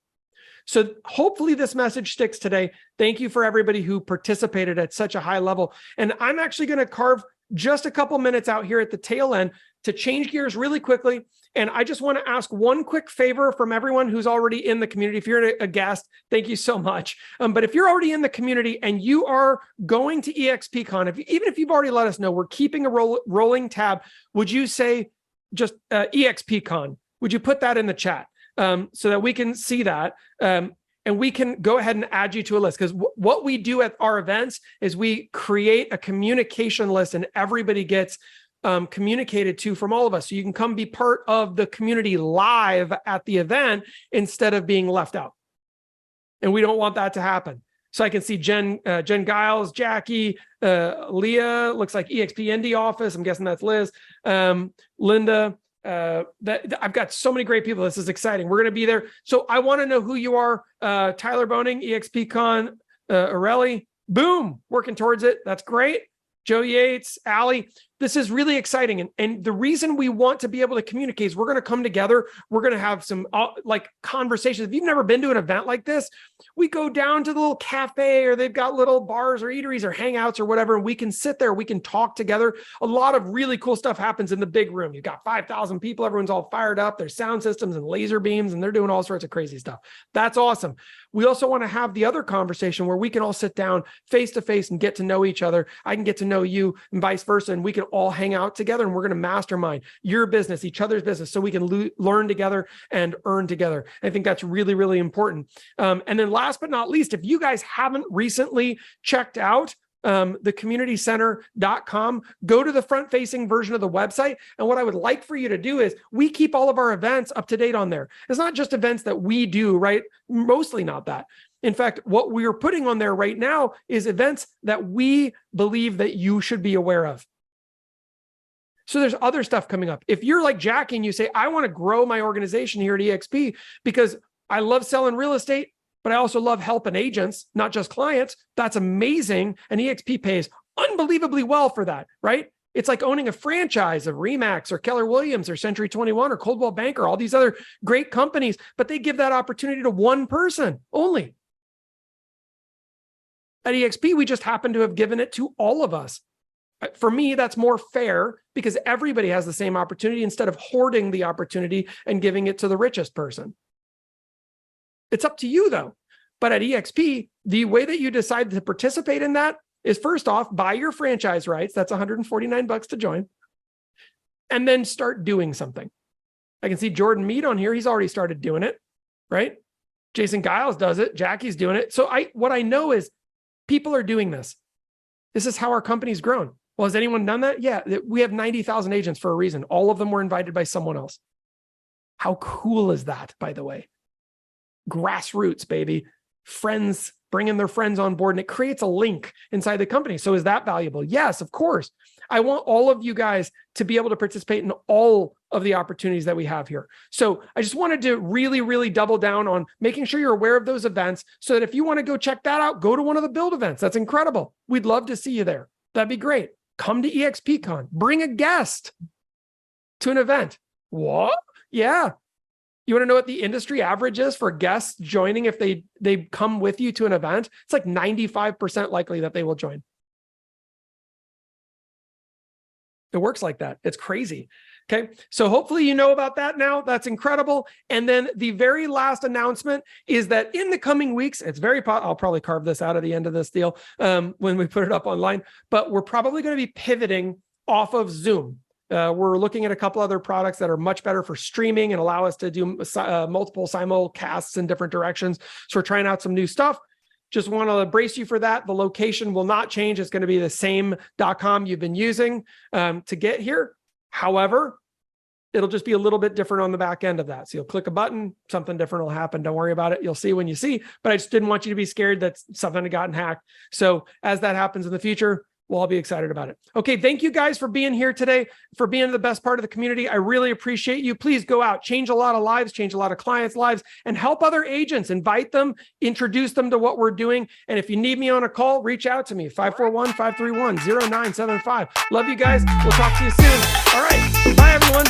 So hopefully this message sticks today. Thank you for everybody who participated at such a high level. And I'm actually going to carve just a couple minutes out here at the tail end to change gears really quickly. And I just want to ask one quick favor from everyone who's already in the community. If you're a guest, thank you so much. But if you're already in the community and you are going to EXPCon, even if you've already let us know, we're keeping a rolling tab. Would you say just EXPCon? Would you put that in the chat so that we can see that? And and we can go ahead and add you to a list. Because what we do at our events is we create a communication list, and everybody gets communicated to from all of us. So you can come be part of the community live at the event instead of being left out. And we don't want that to happen. So I can see Jen Giles, Jackie, Leah, looks like EXP Indy office. I'm guessing that's Liz, Linda. I've got so many great people. This is exciting. We're going to be there. So I want to know who you are. Tyler Boning, EXP Con, Areli, boom, working towards it. That's great. Joe Yates, Allie. This is really exciting. And the reason we want to be able to communicate is we're going to come together. We're going to have some like conversations. If you've never been to an event like this, we go down to the little cafe, or they've got little bars or eateries or hangouts or whatever. And we can sit there, we can talk together. A lot of really cool stuff happens in the big room. You've got 5,000 people. Everyone's all fired up. There's sound systems and laser beams, and they're doing all sorts of crazy stuff. That's awesome. We also want to have the other conversation where we can all sit down face to face and get to know each other. I can get to know you and vice versa. And we can all hang out together, and we're going to mastermind your business, each other's business, so we can learn together and earn together. I think that's really, really important. And then last but not least, if you guys haven't recently checked out thecommunitycenter.com, go to the front facing version of the website. And what I would like for you to do is we keep all of our events up to date on there. It's not just events that we do, right? Mostly not that. In fact, what we're putting on there right now is events that we believe that you should be aware of. So there's other stuff coming up. If you're like Jackie and you say, I want to grow my organization here at EXP because I love selling real estate, but I also love helping agents, not just clients. That's amazing. And EXP pays unbelievably well for that, right? It's like owning a franchise of Remax or Keller Williams or Century 21 or Coldwell Banker, all these other great companies, but they give that opportunity to one person only. At EXP, we just happen to have given it to all of us. For me, that's more fair because everybody has the same opportunity instead of hoarding the opportunity and giving it to the richest person. It's up to you though. But at EXP, the way that you decide to participate in that is first off, buy your franchise rights. That's $149 to join. And then start doing something. I can see Jordan Mead on here. He's already started doing it, right? Jason Giles does it. Jackie's doing it. So what I know is people are doing this. This is how our company's grown. Well, has anyone done that? Yeah, we have 90,000 agents for a reason. All of them were invited by someone else. How cool is that, by the way? Grassroots, baby. Friends bringing their friends on board, and it creates a link inside the company. So is that valuable? Yes, of course. I want all of you guys to be able to participate in all of the opportunities that we have here. So I just wanted to really, really double down on making sure you're aware of those events so that if you want to go check that out, go to one of the build events. That's incredible. We'd love to see you there. That'd be great. Come to EXPCon. Bring a guest to an event. What? Yeah. You want to know what the industry average is for guests joining if they come with you to an event? It's like 95% likely that they will join. It works like that. It's crazy. Okay. So hopefully you know about that now. That's incredible. And then the very last announcement is that in the coming weeks, I'll probably carve this out at the end of this deal when we put it up online, but we're probably going to be pivoting off of Zoom. We're looking at a couple other products that are much better for streaming and allow us to do multiple simulcasts in different directions. So we're trying out some new stuff. Just want to brace you for that. The location will not change. It's going to be the same .com you've been using to get here. However, it'll just be a little bit different on the back end of that. So you'll click a button, something different will happen. Don't worry about it. You'll see when you see, but I just didn't want you to be scared that something had gotten hacked. So as that happens in the future, we'll all be excited about it. Okay, thank you guys for being here today, for being the best part of the community. I really appreciate you. Please go out, change a lot of lives, change a lot of clients' lives, and help other agents. Invite them, introduce them to what we're doing. And if you need me on a call, reach out to me, 541-531-0975. Love you guys. We'll talk to you soon. All right, bye everyone.